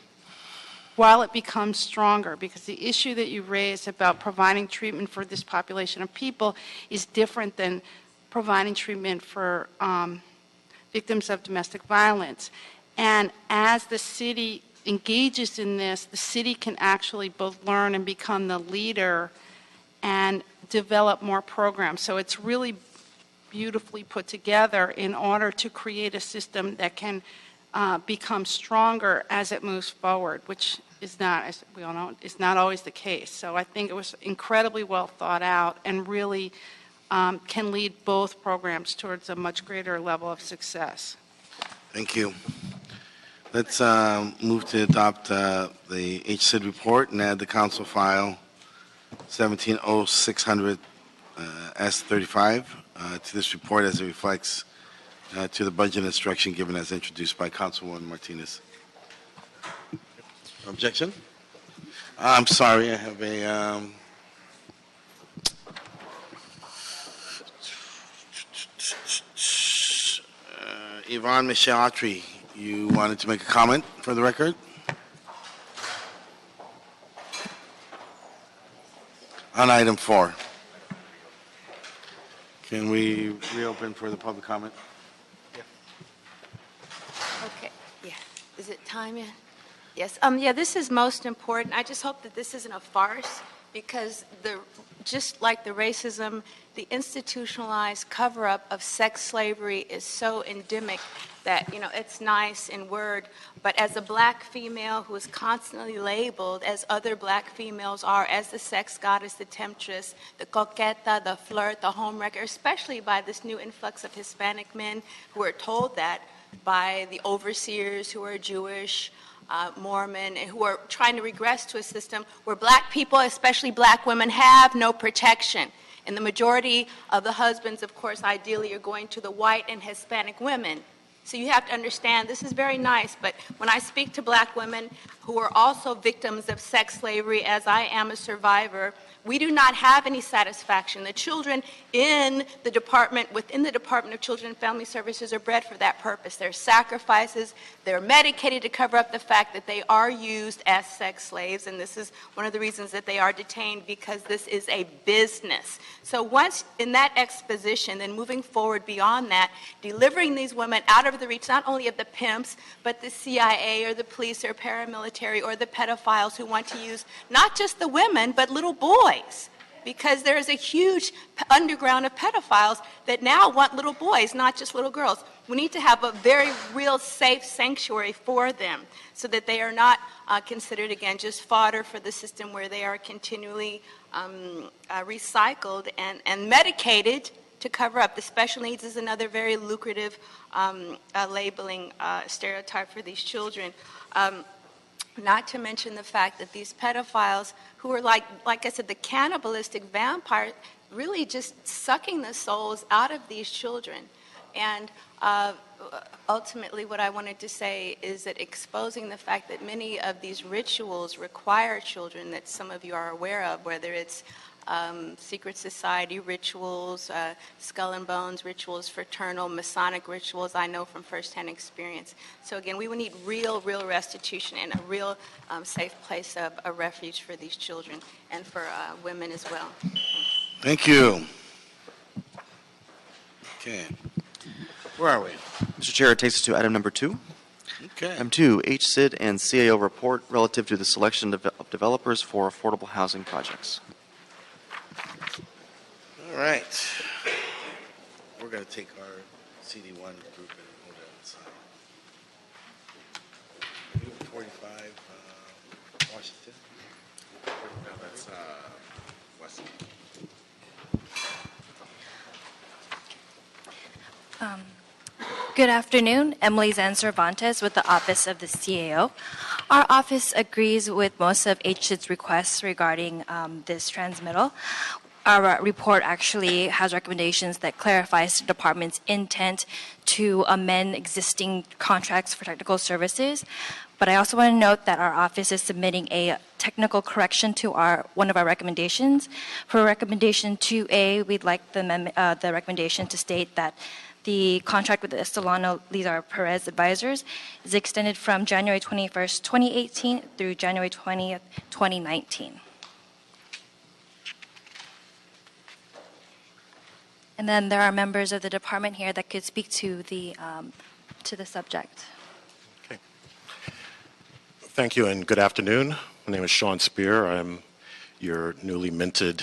while it becomes stronger, because the issue that you raised about providing treatment for this population of people is different than providing treatment for victims of domestic violence. And as the city engages in this, the city can actually both learn and become the leader and develop more programs. So it's really beautifully put together in order to create a system that can become stronger as it moves forward, which is not, as we all know, is not always the case. So I think it was incredibly well thought out and really can lead both programs towards a much greater level of success. Thank you. Let's move to adopt the HCID report and add the council file 170600 S35 to this report as it reflects to the budget instruction given as introduced by Councilwoman Martinez. Objection? I'm sorry, I have a Yvonne Michelle Autry, you wanted to make a comment for the record? On item 4. Can we reopen for the public comment? Okay, yeah. Is it time yet? Yes. Yeah, this is most important. I just hope that this isn't a farce, because just like the racism, the institutionalized cover-up of sex slavery is so endemic that, it's nice in word, but as a black female who is constantly labeled as other black females are, as the sex goddess, the temptress, the coqueta, the flirt, the homewrecker, especially by this new influx of Hispanic men who are told that by the overseers who are Jewish, Mormon, and who are trying to regress to a system where black people, especially black women, have no protection. And the majority of the husbands, of course, ideally are going to the white and Hispanic women. So you have to understand, this is very nice, but when I speak to black women who are also victims of sex slavery, as I am a survivor, we do not have any satisfaction. The children within the Department of Children and Family Services are bred for that purpose. They're sacrifices. They're medicated to cover up the fact that they are used as sex slaves, and this is one of the reasons that they are detained, because this is a business. So once in that exposition, then moving forward beyond that, delivering these women out of the reach not only of the pimps, but the CIA or the police or paramilitary or the pedophiles who want to use not just the women, but little boys. Because there is a huge underground of pedophiles that now want little boys, not just little girls. We need to have a very real safe sanctuary for them so that they are not considered, again, just fodder for the system where they are continually recycled and medicated to cover up. The special needs is another very lucrative labeling stereotype for these children. Not to mention the fact that these pedophiles, who are like I said, the cannibalistic vampire, really just sucking the souls out of these children. And ultimately, what I wanted to say is that exposing the fact that many of these rituals require children that some of you are aware of, whether it's secret society rituals, skull and bones rituals, fraternal, Masonic rituals, I know from firsthand experience. So again, we would need real restitution and a real safe place of a refuge for these children and for women as well. Thank you. Okay. Where are we? Mr. Chair, it takes us to item number 2. Okay. Item 2, HCID and CAO report relative to the selection of developers for affordable housing projects. All right. We're going to take our CD1 group and hold it on the side. 45 Washington. No, that's West. Good afternoon. Emily Zan Cervantes with the Office of the CAO. Our office agrees with most of HCID's requests regarding this transmittal. Our report actually has recommendations that clarifies the department's intent to amend existing contracts for technical services. But I also want to note that our office is submitting a technical correction to one of our recommendations. For recommendation 2A, we'd like the recommendation to state that the contract with the Estolano Lizar Perez Advisors is extended from January 21st, 2018 through January 20th, 2019. And then there are members of the department here that could speak to the subject. Okay. Thank you and good afternoon. My name is Sean Spear. I'm your newly minted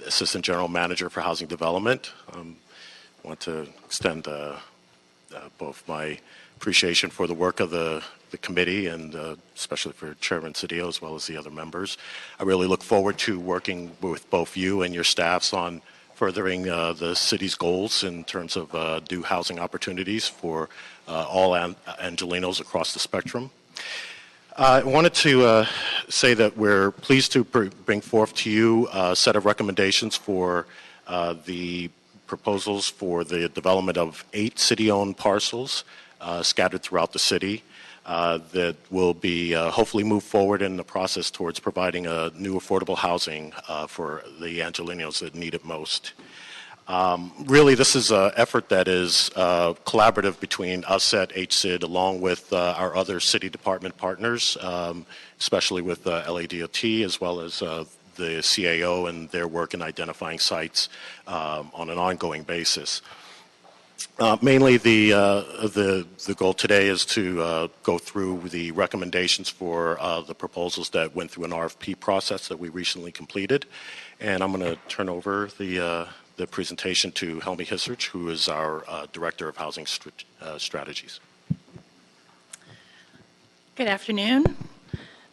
Assistant General Manager for Housing Development. I want to extend both my appreciation for the work of the committee and especially for Chairman Cedillo as well as the other members. I really look forward to working with both you and your staffs on furthering the city's goals in terms of due housing opportunities for all Angelenos across the spectrum. I wanted to say that we're pleased to bring forth to you a set of recommendations for the proposals for the development of 8 city-owned parcels scattered throughout the city that will be hopefully move forward in the process towards providing a new affordable housing for the Angelenos that need it most. Really, this is an effort that is collaborative between us at HCID along with our other city department partners, especially with LADOT as well as the CAO and their work in identifying sites on an ongoing basis. Mainly the goal today is to go through the recommendations for the proposals that went through an RFP process that we recently completed. And I'm going to turn over the presentation to Helmi Hissrich, who is our Director of Housing Strategies. Good afternoon.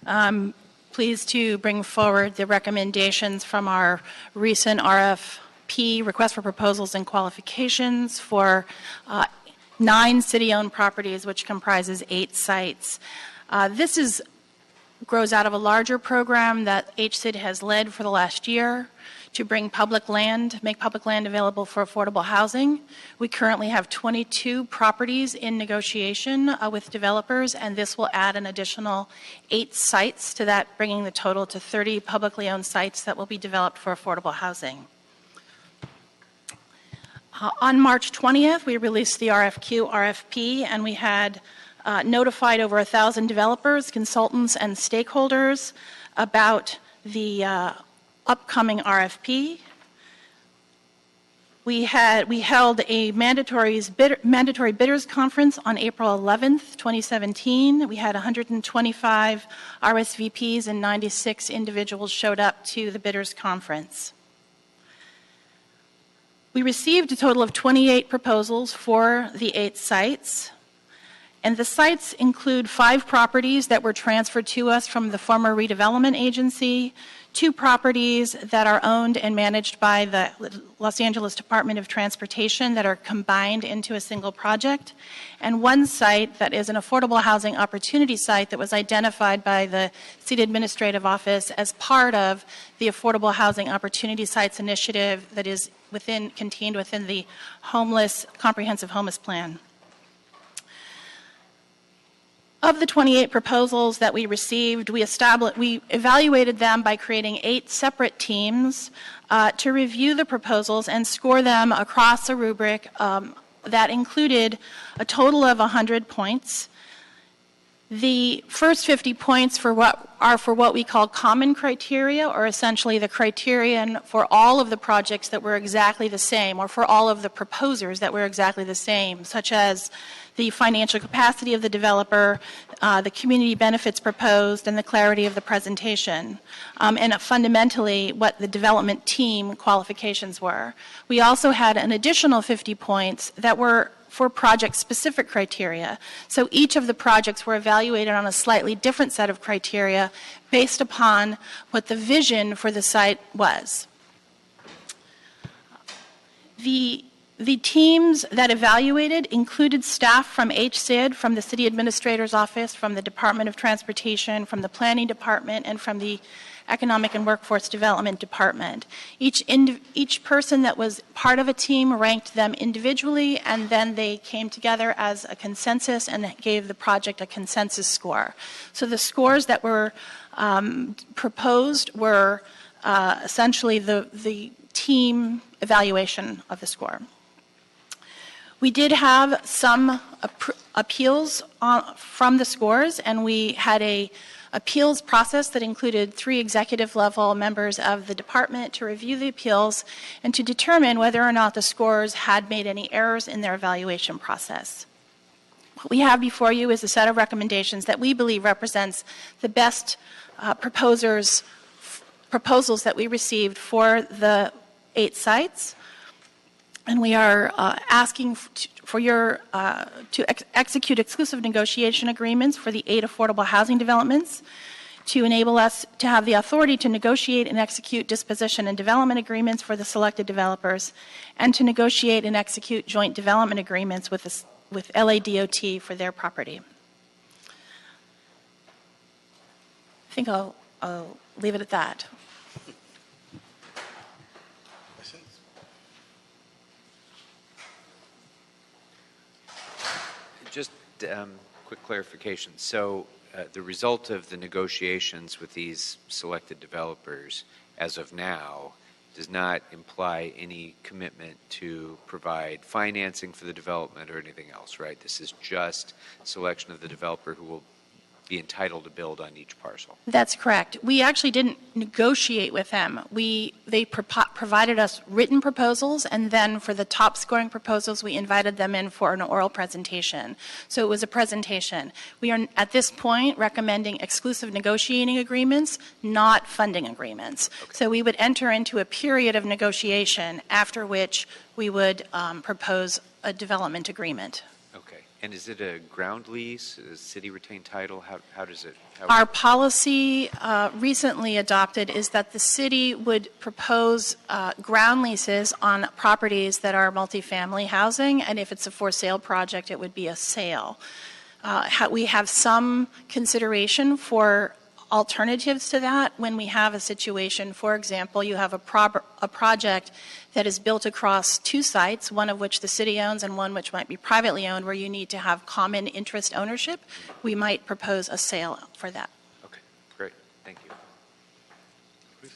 I'm pleased to bring forward the recommendations from our recent RFP, Request for Proposals and Qualifications, for 9 city-owned properties, which comprises 8 sites. This grows out of a larger program that HCID has led for the last year to bring make public land available for affordable housing. We currently have 22 properties in negotiation with developers, and this will add an additional 8 sites to that, bringing the total to 30 publicly owned sites that will be developed for affordable housing. On March 20th, we released the RFP, and we had notified over 1,000 developers, consultants, and stakeholders about the upcoming RFP. We held a mandatory bidders conference on April 11th, 2017. We had 125 RSVPs and 96 individuals showed up to the bidders conference. We received a total of 28 proposals for the 8 sites. And the sites include 5 properties that were transferred to us from the former redevelopment agency, 2 properties that are owned and managed by the Los Angeles Department of Transportation that are combined into a single project, and 1 site that is an affordable housing opportunity site that was identified by the City Administrative Office as part of the Affordable Housing Opportunity Sites Initiative that is contained within the Comprehensive Homeless Plan. Of the 28 proposals that we received, we evaluated them by creating 8 separate teams to review the proposals and score them across a rubric that included a total of 100 points. The first 50 points for what we call common criteria, or essentially the criterion for all of the projects that were exactly the same, or for all of the proposers that were exactly the same, such as the financial capacity of the developer, the community benefits proposed, and the clarity of the presentation, and fundamentally what the development team qualifications were. We also had an additional 50 points that were for project-specific criteria. So each of the projects were evaluated on a slightly different set of criteria based upon what the vision for the site was. The teams that evaluated included staff from HCID, from the City Administrator's Office, from the Department of Transportation, from the Planning Department, and from the Economic and Workforce Development Department. Each person that was part of a team ranked them individually, and then they came together as a consensus and gave the project a consensus score. So the scores that were proposed were essentially the team evaluation of the score. We did have some appeals from the scores, and we had a appeals process that included 3 executive level members of the department to review the appeals and to determine whether or not the scores had made any errors in their evaluation process. What we have before you is a set of recommendations that we believe represents the best proposals that we received for the 8 sites. And we are asking for your to execute exclusive negotiation agreements for the 8 affordable housing developments, to enable us to have the authority to negotiate and execute disposition and development agreements for the selected developers, and to negotiate and execute joint development agreements with LADOT for their property. I think I'll leave it at that. Just quick clarification. So the result of the negotiations with these selected developers as of now does not imply any commitment to provide financing for the development or anything else, right? This is just selection of the developer who will be entitled to build on each parcel. That's correct. We actually didn't negotiate with them. They provided us written proposals, and then for the top scoring proposals, we invited them in for an oral presentation. So it was a presentation. We are at this point recommending exclusive negotiating agreements, not funding agreements. Okay. So we would enter into a period of negotiation after which we would propose a development agreement. And is it a ground lease, a city retained title? How does it? Our policy recently adopted is that the city would propose ground leases on properties that are multifamily housing, and if it's a for sale project, it would be a sale. We have some consideration for alternatives to that when we have a situation, for example, you have a project that is built across 2 sites, one of which the city owns and one which might be privately owned, where you need to have common interest ownership. We might propose a sale for that. Okay, great. Thank you. Please.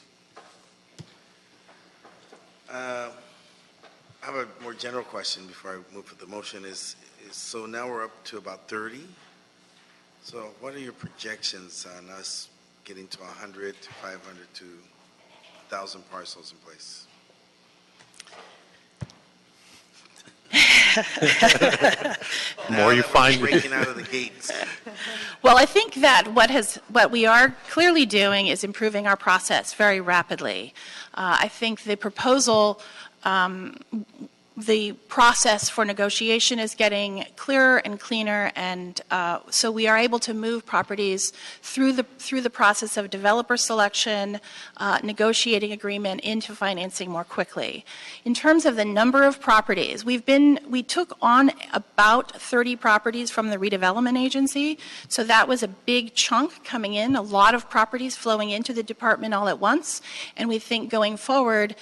I have a more general question before I move to the motion. So now we're up to about 30. So what are your projections on us getting to 100 to 500 to 1,000 parcels in place? More you find. Breaking out of the gates. Well, I think that what we are clearly doing is improving our process very rapidly. I think the proposal the process for negotiation is getting clearer and cleaner, and so we are able to move properties through the process of developer selection, negotiating agreement into financing more quickly. In terms of the number of properties, we took on about 30 properties from the redevelopment agency, so that was a big chunk coming in, a lot of properties flowing into the department all at once, and we think going forward,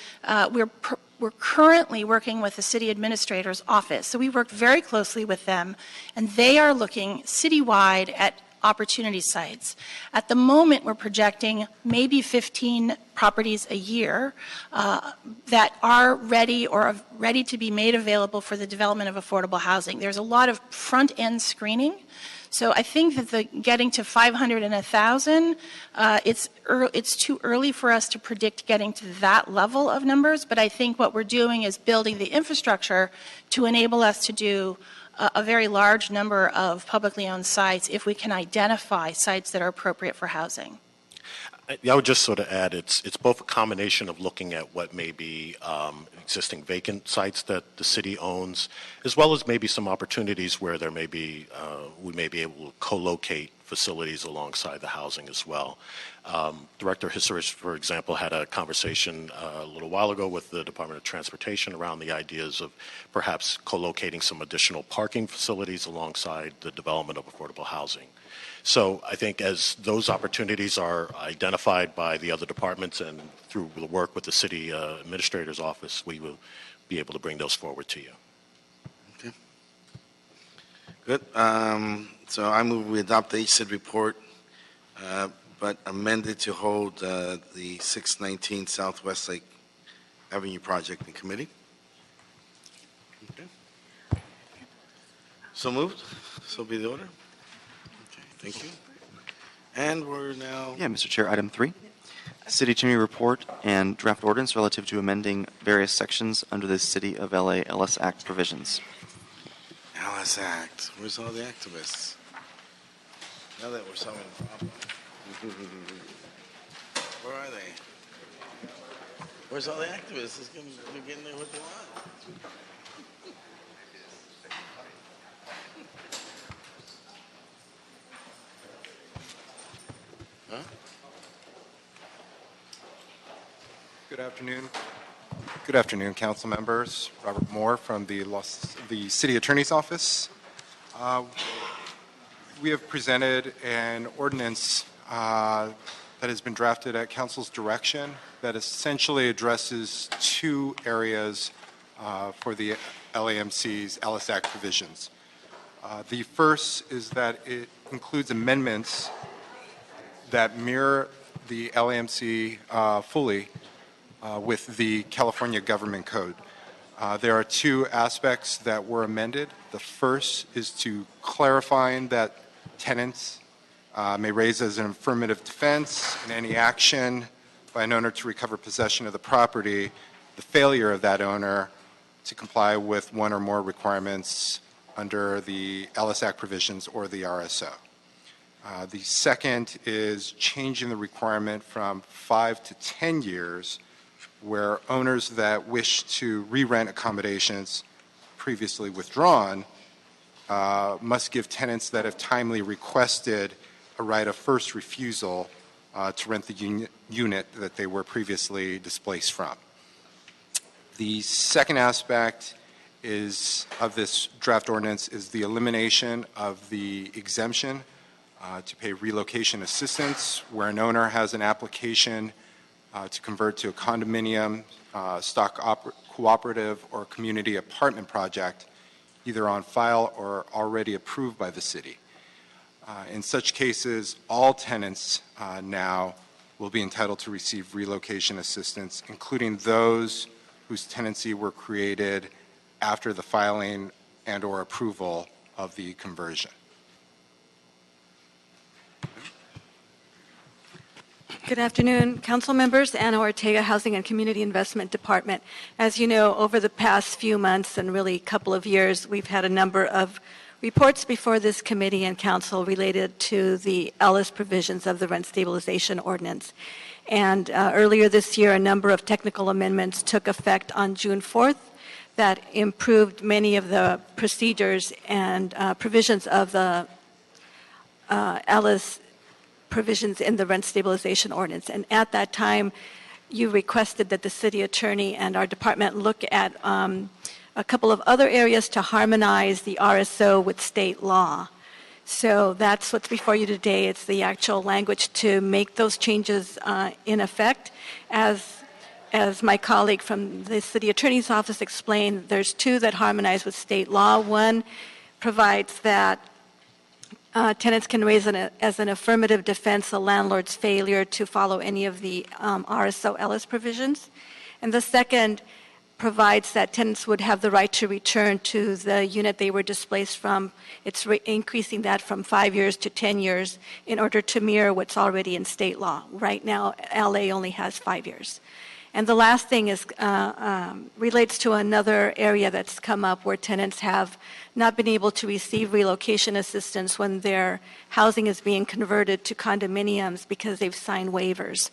we're currently working with the city administrator's office. So we worked very closely with them, and they are looking citywide at opportunity sites. At the moment, we're projecting maybe 15 properties a year that are ready or ready to be made available for the development of affordable housing. There's a lot of front-end screening. So I think that getting to 500 and 1,000, it's too early for us to predict getting to that level of numbers, but I think what we're doing is building the infrastructure to enable us to do a very large number of publicly owned sites if we can identify sites that are appropriate for housing. I would just sort of add, it's both a combination of looking at what may be existing vacant sites that the city owns, as well as maybe some opportunities where there may be, we may be able to co-locate facilities alongside the housing as well. Director Hissarich, for example, had a conversation a little while ago with the Department of Transportation around the ideas of perhaps co-locating some additional parking facilities alongside the development of affordable housing. So I think as those opportunities are identified by the other departments and through the work with the city administrator's office, we will be able to bring those forward to you. Okay. Good. So I move we adopt the HCID report, but amended to hold the 619 Southwest Lake Avenue project in committee. Okay. So moved. So be the order. Thank you. And we're now... Yeah, Mr. Chair, item 3. City Attorney Report and Draft Ordinance relative to amending various sections under the City of LA Ellis Act provisions. Ellis Act. Where's all the activists? Now that we're solving the problem. Where are they? Where's all the activists? They're getting there what they want. Huh? Good afternoon. Good afternoon, council members. Robert Moore from the City Attorney's Office. We have presented an ordinance that has been drafted at council's direction that essentially addresses two areas for the LAMC's Ellis Act provisions. The first is that it includes amendments that mirror the LAMC fully with the California Government Code. There are two aspects that were amended. The first is to clarifying that tenants may raise as an affirmative defense in any action by an owner to recover possession of the property, the failure of that owner to comply with one or more requirements under the Ellis Act provisions or the RSO. The second is changing the requirement from 5 to 10 years, where owners that wish to re-rent accommodations previously withdrawn must give tenants that have timely requested a right of first refusal to rent the unit that they were previously displaced from. The second aspect of this draft ordinance is the elimination of the exemption to pay relocation assistance where an owner has an application to convert to a condominium, stock cooperative, or community apartment project, either on file or already approved by the city. In such cases, all tenants now will be entitled to receive relocation assistance, including those whose tenancy were created after the filing and or approval of the conversion. Good afternoon, council members. Ana Ortega, Housing and Community Investment Department. As you know, over the past few months and really couple of years, we've had a number of reports before this committee and council related to the Ellis provisions of the Rent Stabilization Ordinance. And earlier this year, a number of technical amendments took effect on June 4th. that improved many of the procedures and provisions of the Ellis provisions in the rent stabilization ordinance. And at that time, you requested that the city attorney and our department look at a couple of other areas to harmonize the RSO with state law. So that's what's before you today. It's the actual language to make those changes in effect. As my colleague from the city attorney's office explained, there's two that harmonize with state law. One provides that tenants can raise as an affirmative defense a landlord's failure to follow any of the RSO Ellis provisions. And the second provides that tenants would have the right to return to the unit they were displaced from. It's increasing that from 5 years to 10 years in order to mirror what's already in state law. Right now, LA only has 5 years. And the last thing is relates to another area that's come up where tenants have not been able to receive relocation assistance when their housing is being converted to condominiums because they've signed waivers.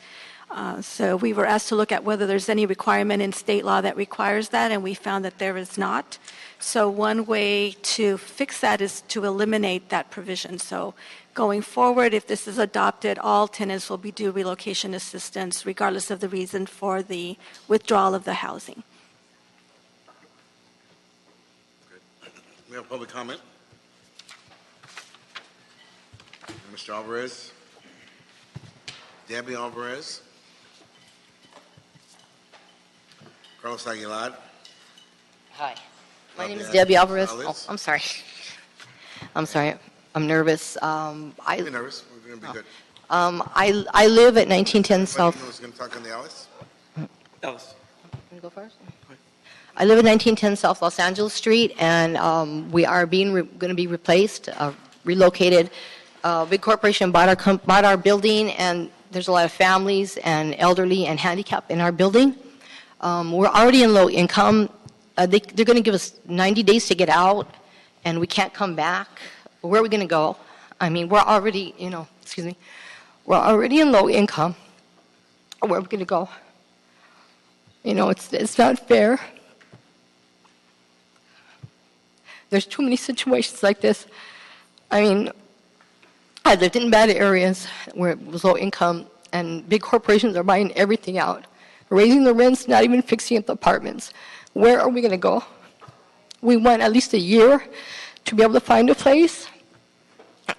So we were asked to look at whether there's any requirement in state law that requires that, and we found that there is not. So one way to fix that is to eliminate that provision. So going forward, if this is adopted, all tenants will be due relocation assistance regardless of the reason for the withdrawal of the housing. We have public comment. Mr. Alvarez. Debbie Alvarez. Carlos Aguilar. Hi. My name is Debbie Alvarez. Oh, I'm sorry. I'm sorry. I'm nervous. Don't be nervous. We're going to be good. I live at 1910 South. Who's going to talk on the Ellis? Ellis. Want to go first? I live at 1910 South Los Angeles Street, and we are going to be replaced, relocated. Big corporation bought our building, and there's a lot of families and elderly and handicapped in our building. We're already in low income. They're going to give us 90 days to get out, and we can't come back. Where are we going to go? I mean, we're already, we're already in low income. Where are we going to go? It's not fair. There's too many situations like this. I mean, I lived in bad areas where it was low income, and big corporations are buying everything out, raising the rents, not even fixing up the apartments. Where are we going to go? We want at least a year to be able to find a place.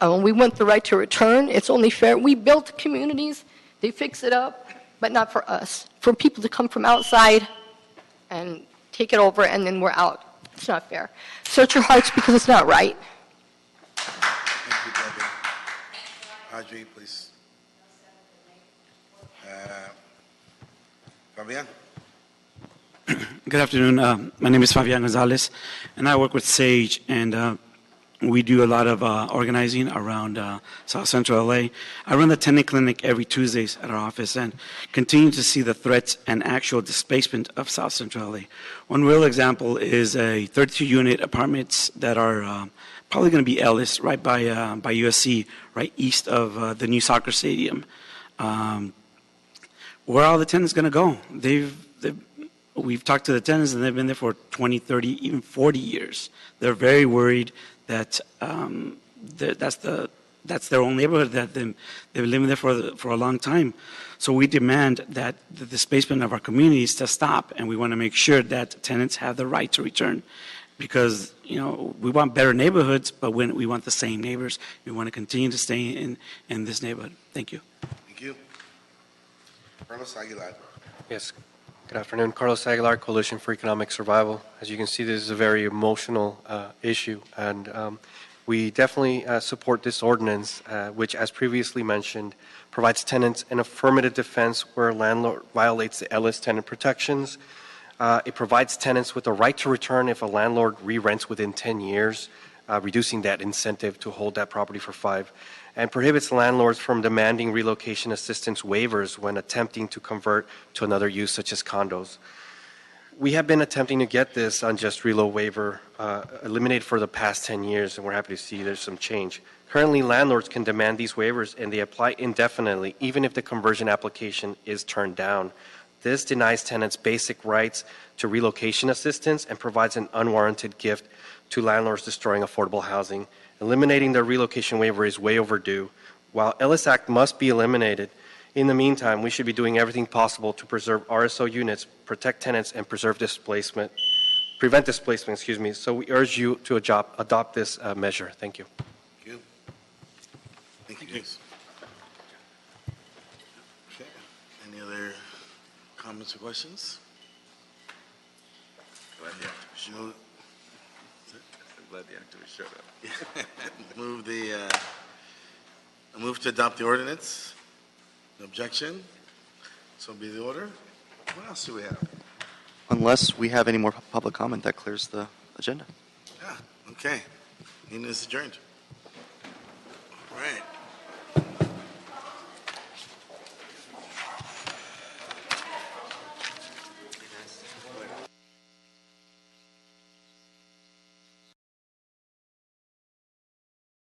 We want the right to return. It's only fair. We built communities. They fix it up, but not for us. For people to come from outside and take it over, and then we're out. It's not fair. Search your hearts because it's not right. Thank you, Debbie. Audrey, please. Fabian. Good afternoon. My name is Fabian Gonzalez, and I work with SAGE, and we do a lot of organizing around South Central LA. I run the tenant clinic every Tuesdays at our office and continue to see the threats and actual displacement of South Central LA. One real example is a 32-unit apartments that are probably going to be Ellis, right by USC, right east of the new soccer stadium. Where are all the tenants going to go? We've talked to the tenants, and they've been there for 20, 30, even 40 years. They're very worried that that's their own neighborhood, that they've been living there for a long time. So we demand that the displacement of our communities to stop, and we want to make sure that tenants have the right to return, because we want better neighborhoods, but when we want the same neighbors, we want to continue to stay in this neighborhood. Thank you. Thank you. Carlos Aguilar. Yes. Good afternoon. Carlos Aguilar, Coalition for Economic Survival. As you can see, this is a very emotional issue, and we definitely support this ordinance, which, as previously mentioned, provides tenants an affirmative defense where a landlord violates the Ellis tenant protections. It provides tenants with the right to return if a landlord re-rents within 10 years, reducing that incentive to hold that property for 5, and prohibits landlords from demanding relocation assistance waivers when attempting to convert to another use, such as condos. We have been attempting to get this unjust reload waiver eliminated for the past 10 years, and we're happy to see there's some change. Currently, landlords can demand these waivers, and they apply indefinitely, even if the conversion application is turned down. This denies tenants basic rights to relocation assistance and provides an unwarranted gift to landlords destroying affordable housing. Eliminating the relocation waiver is way overdue. While Ellis Act must be eliminated, in the meantime, we should be doing everything possible to preserve RSO units, protect tenants, and prevent displacement, So we urge you to adopt this measure. Thank you. Thank you. Okay. Any other comments or questions? Glad the activist showed up. I'm glad the activist showed up. Move to adopt the ordinance. No objection. So be the order. What else do we have? Unless we have any more public comment, that clears the agenda. Okay. Meeting is adjourned. All right.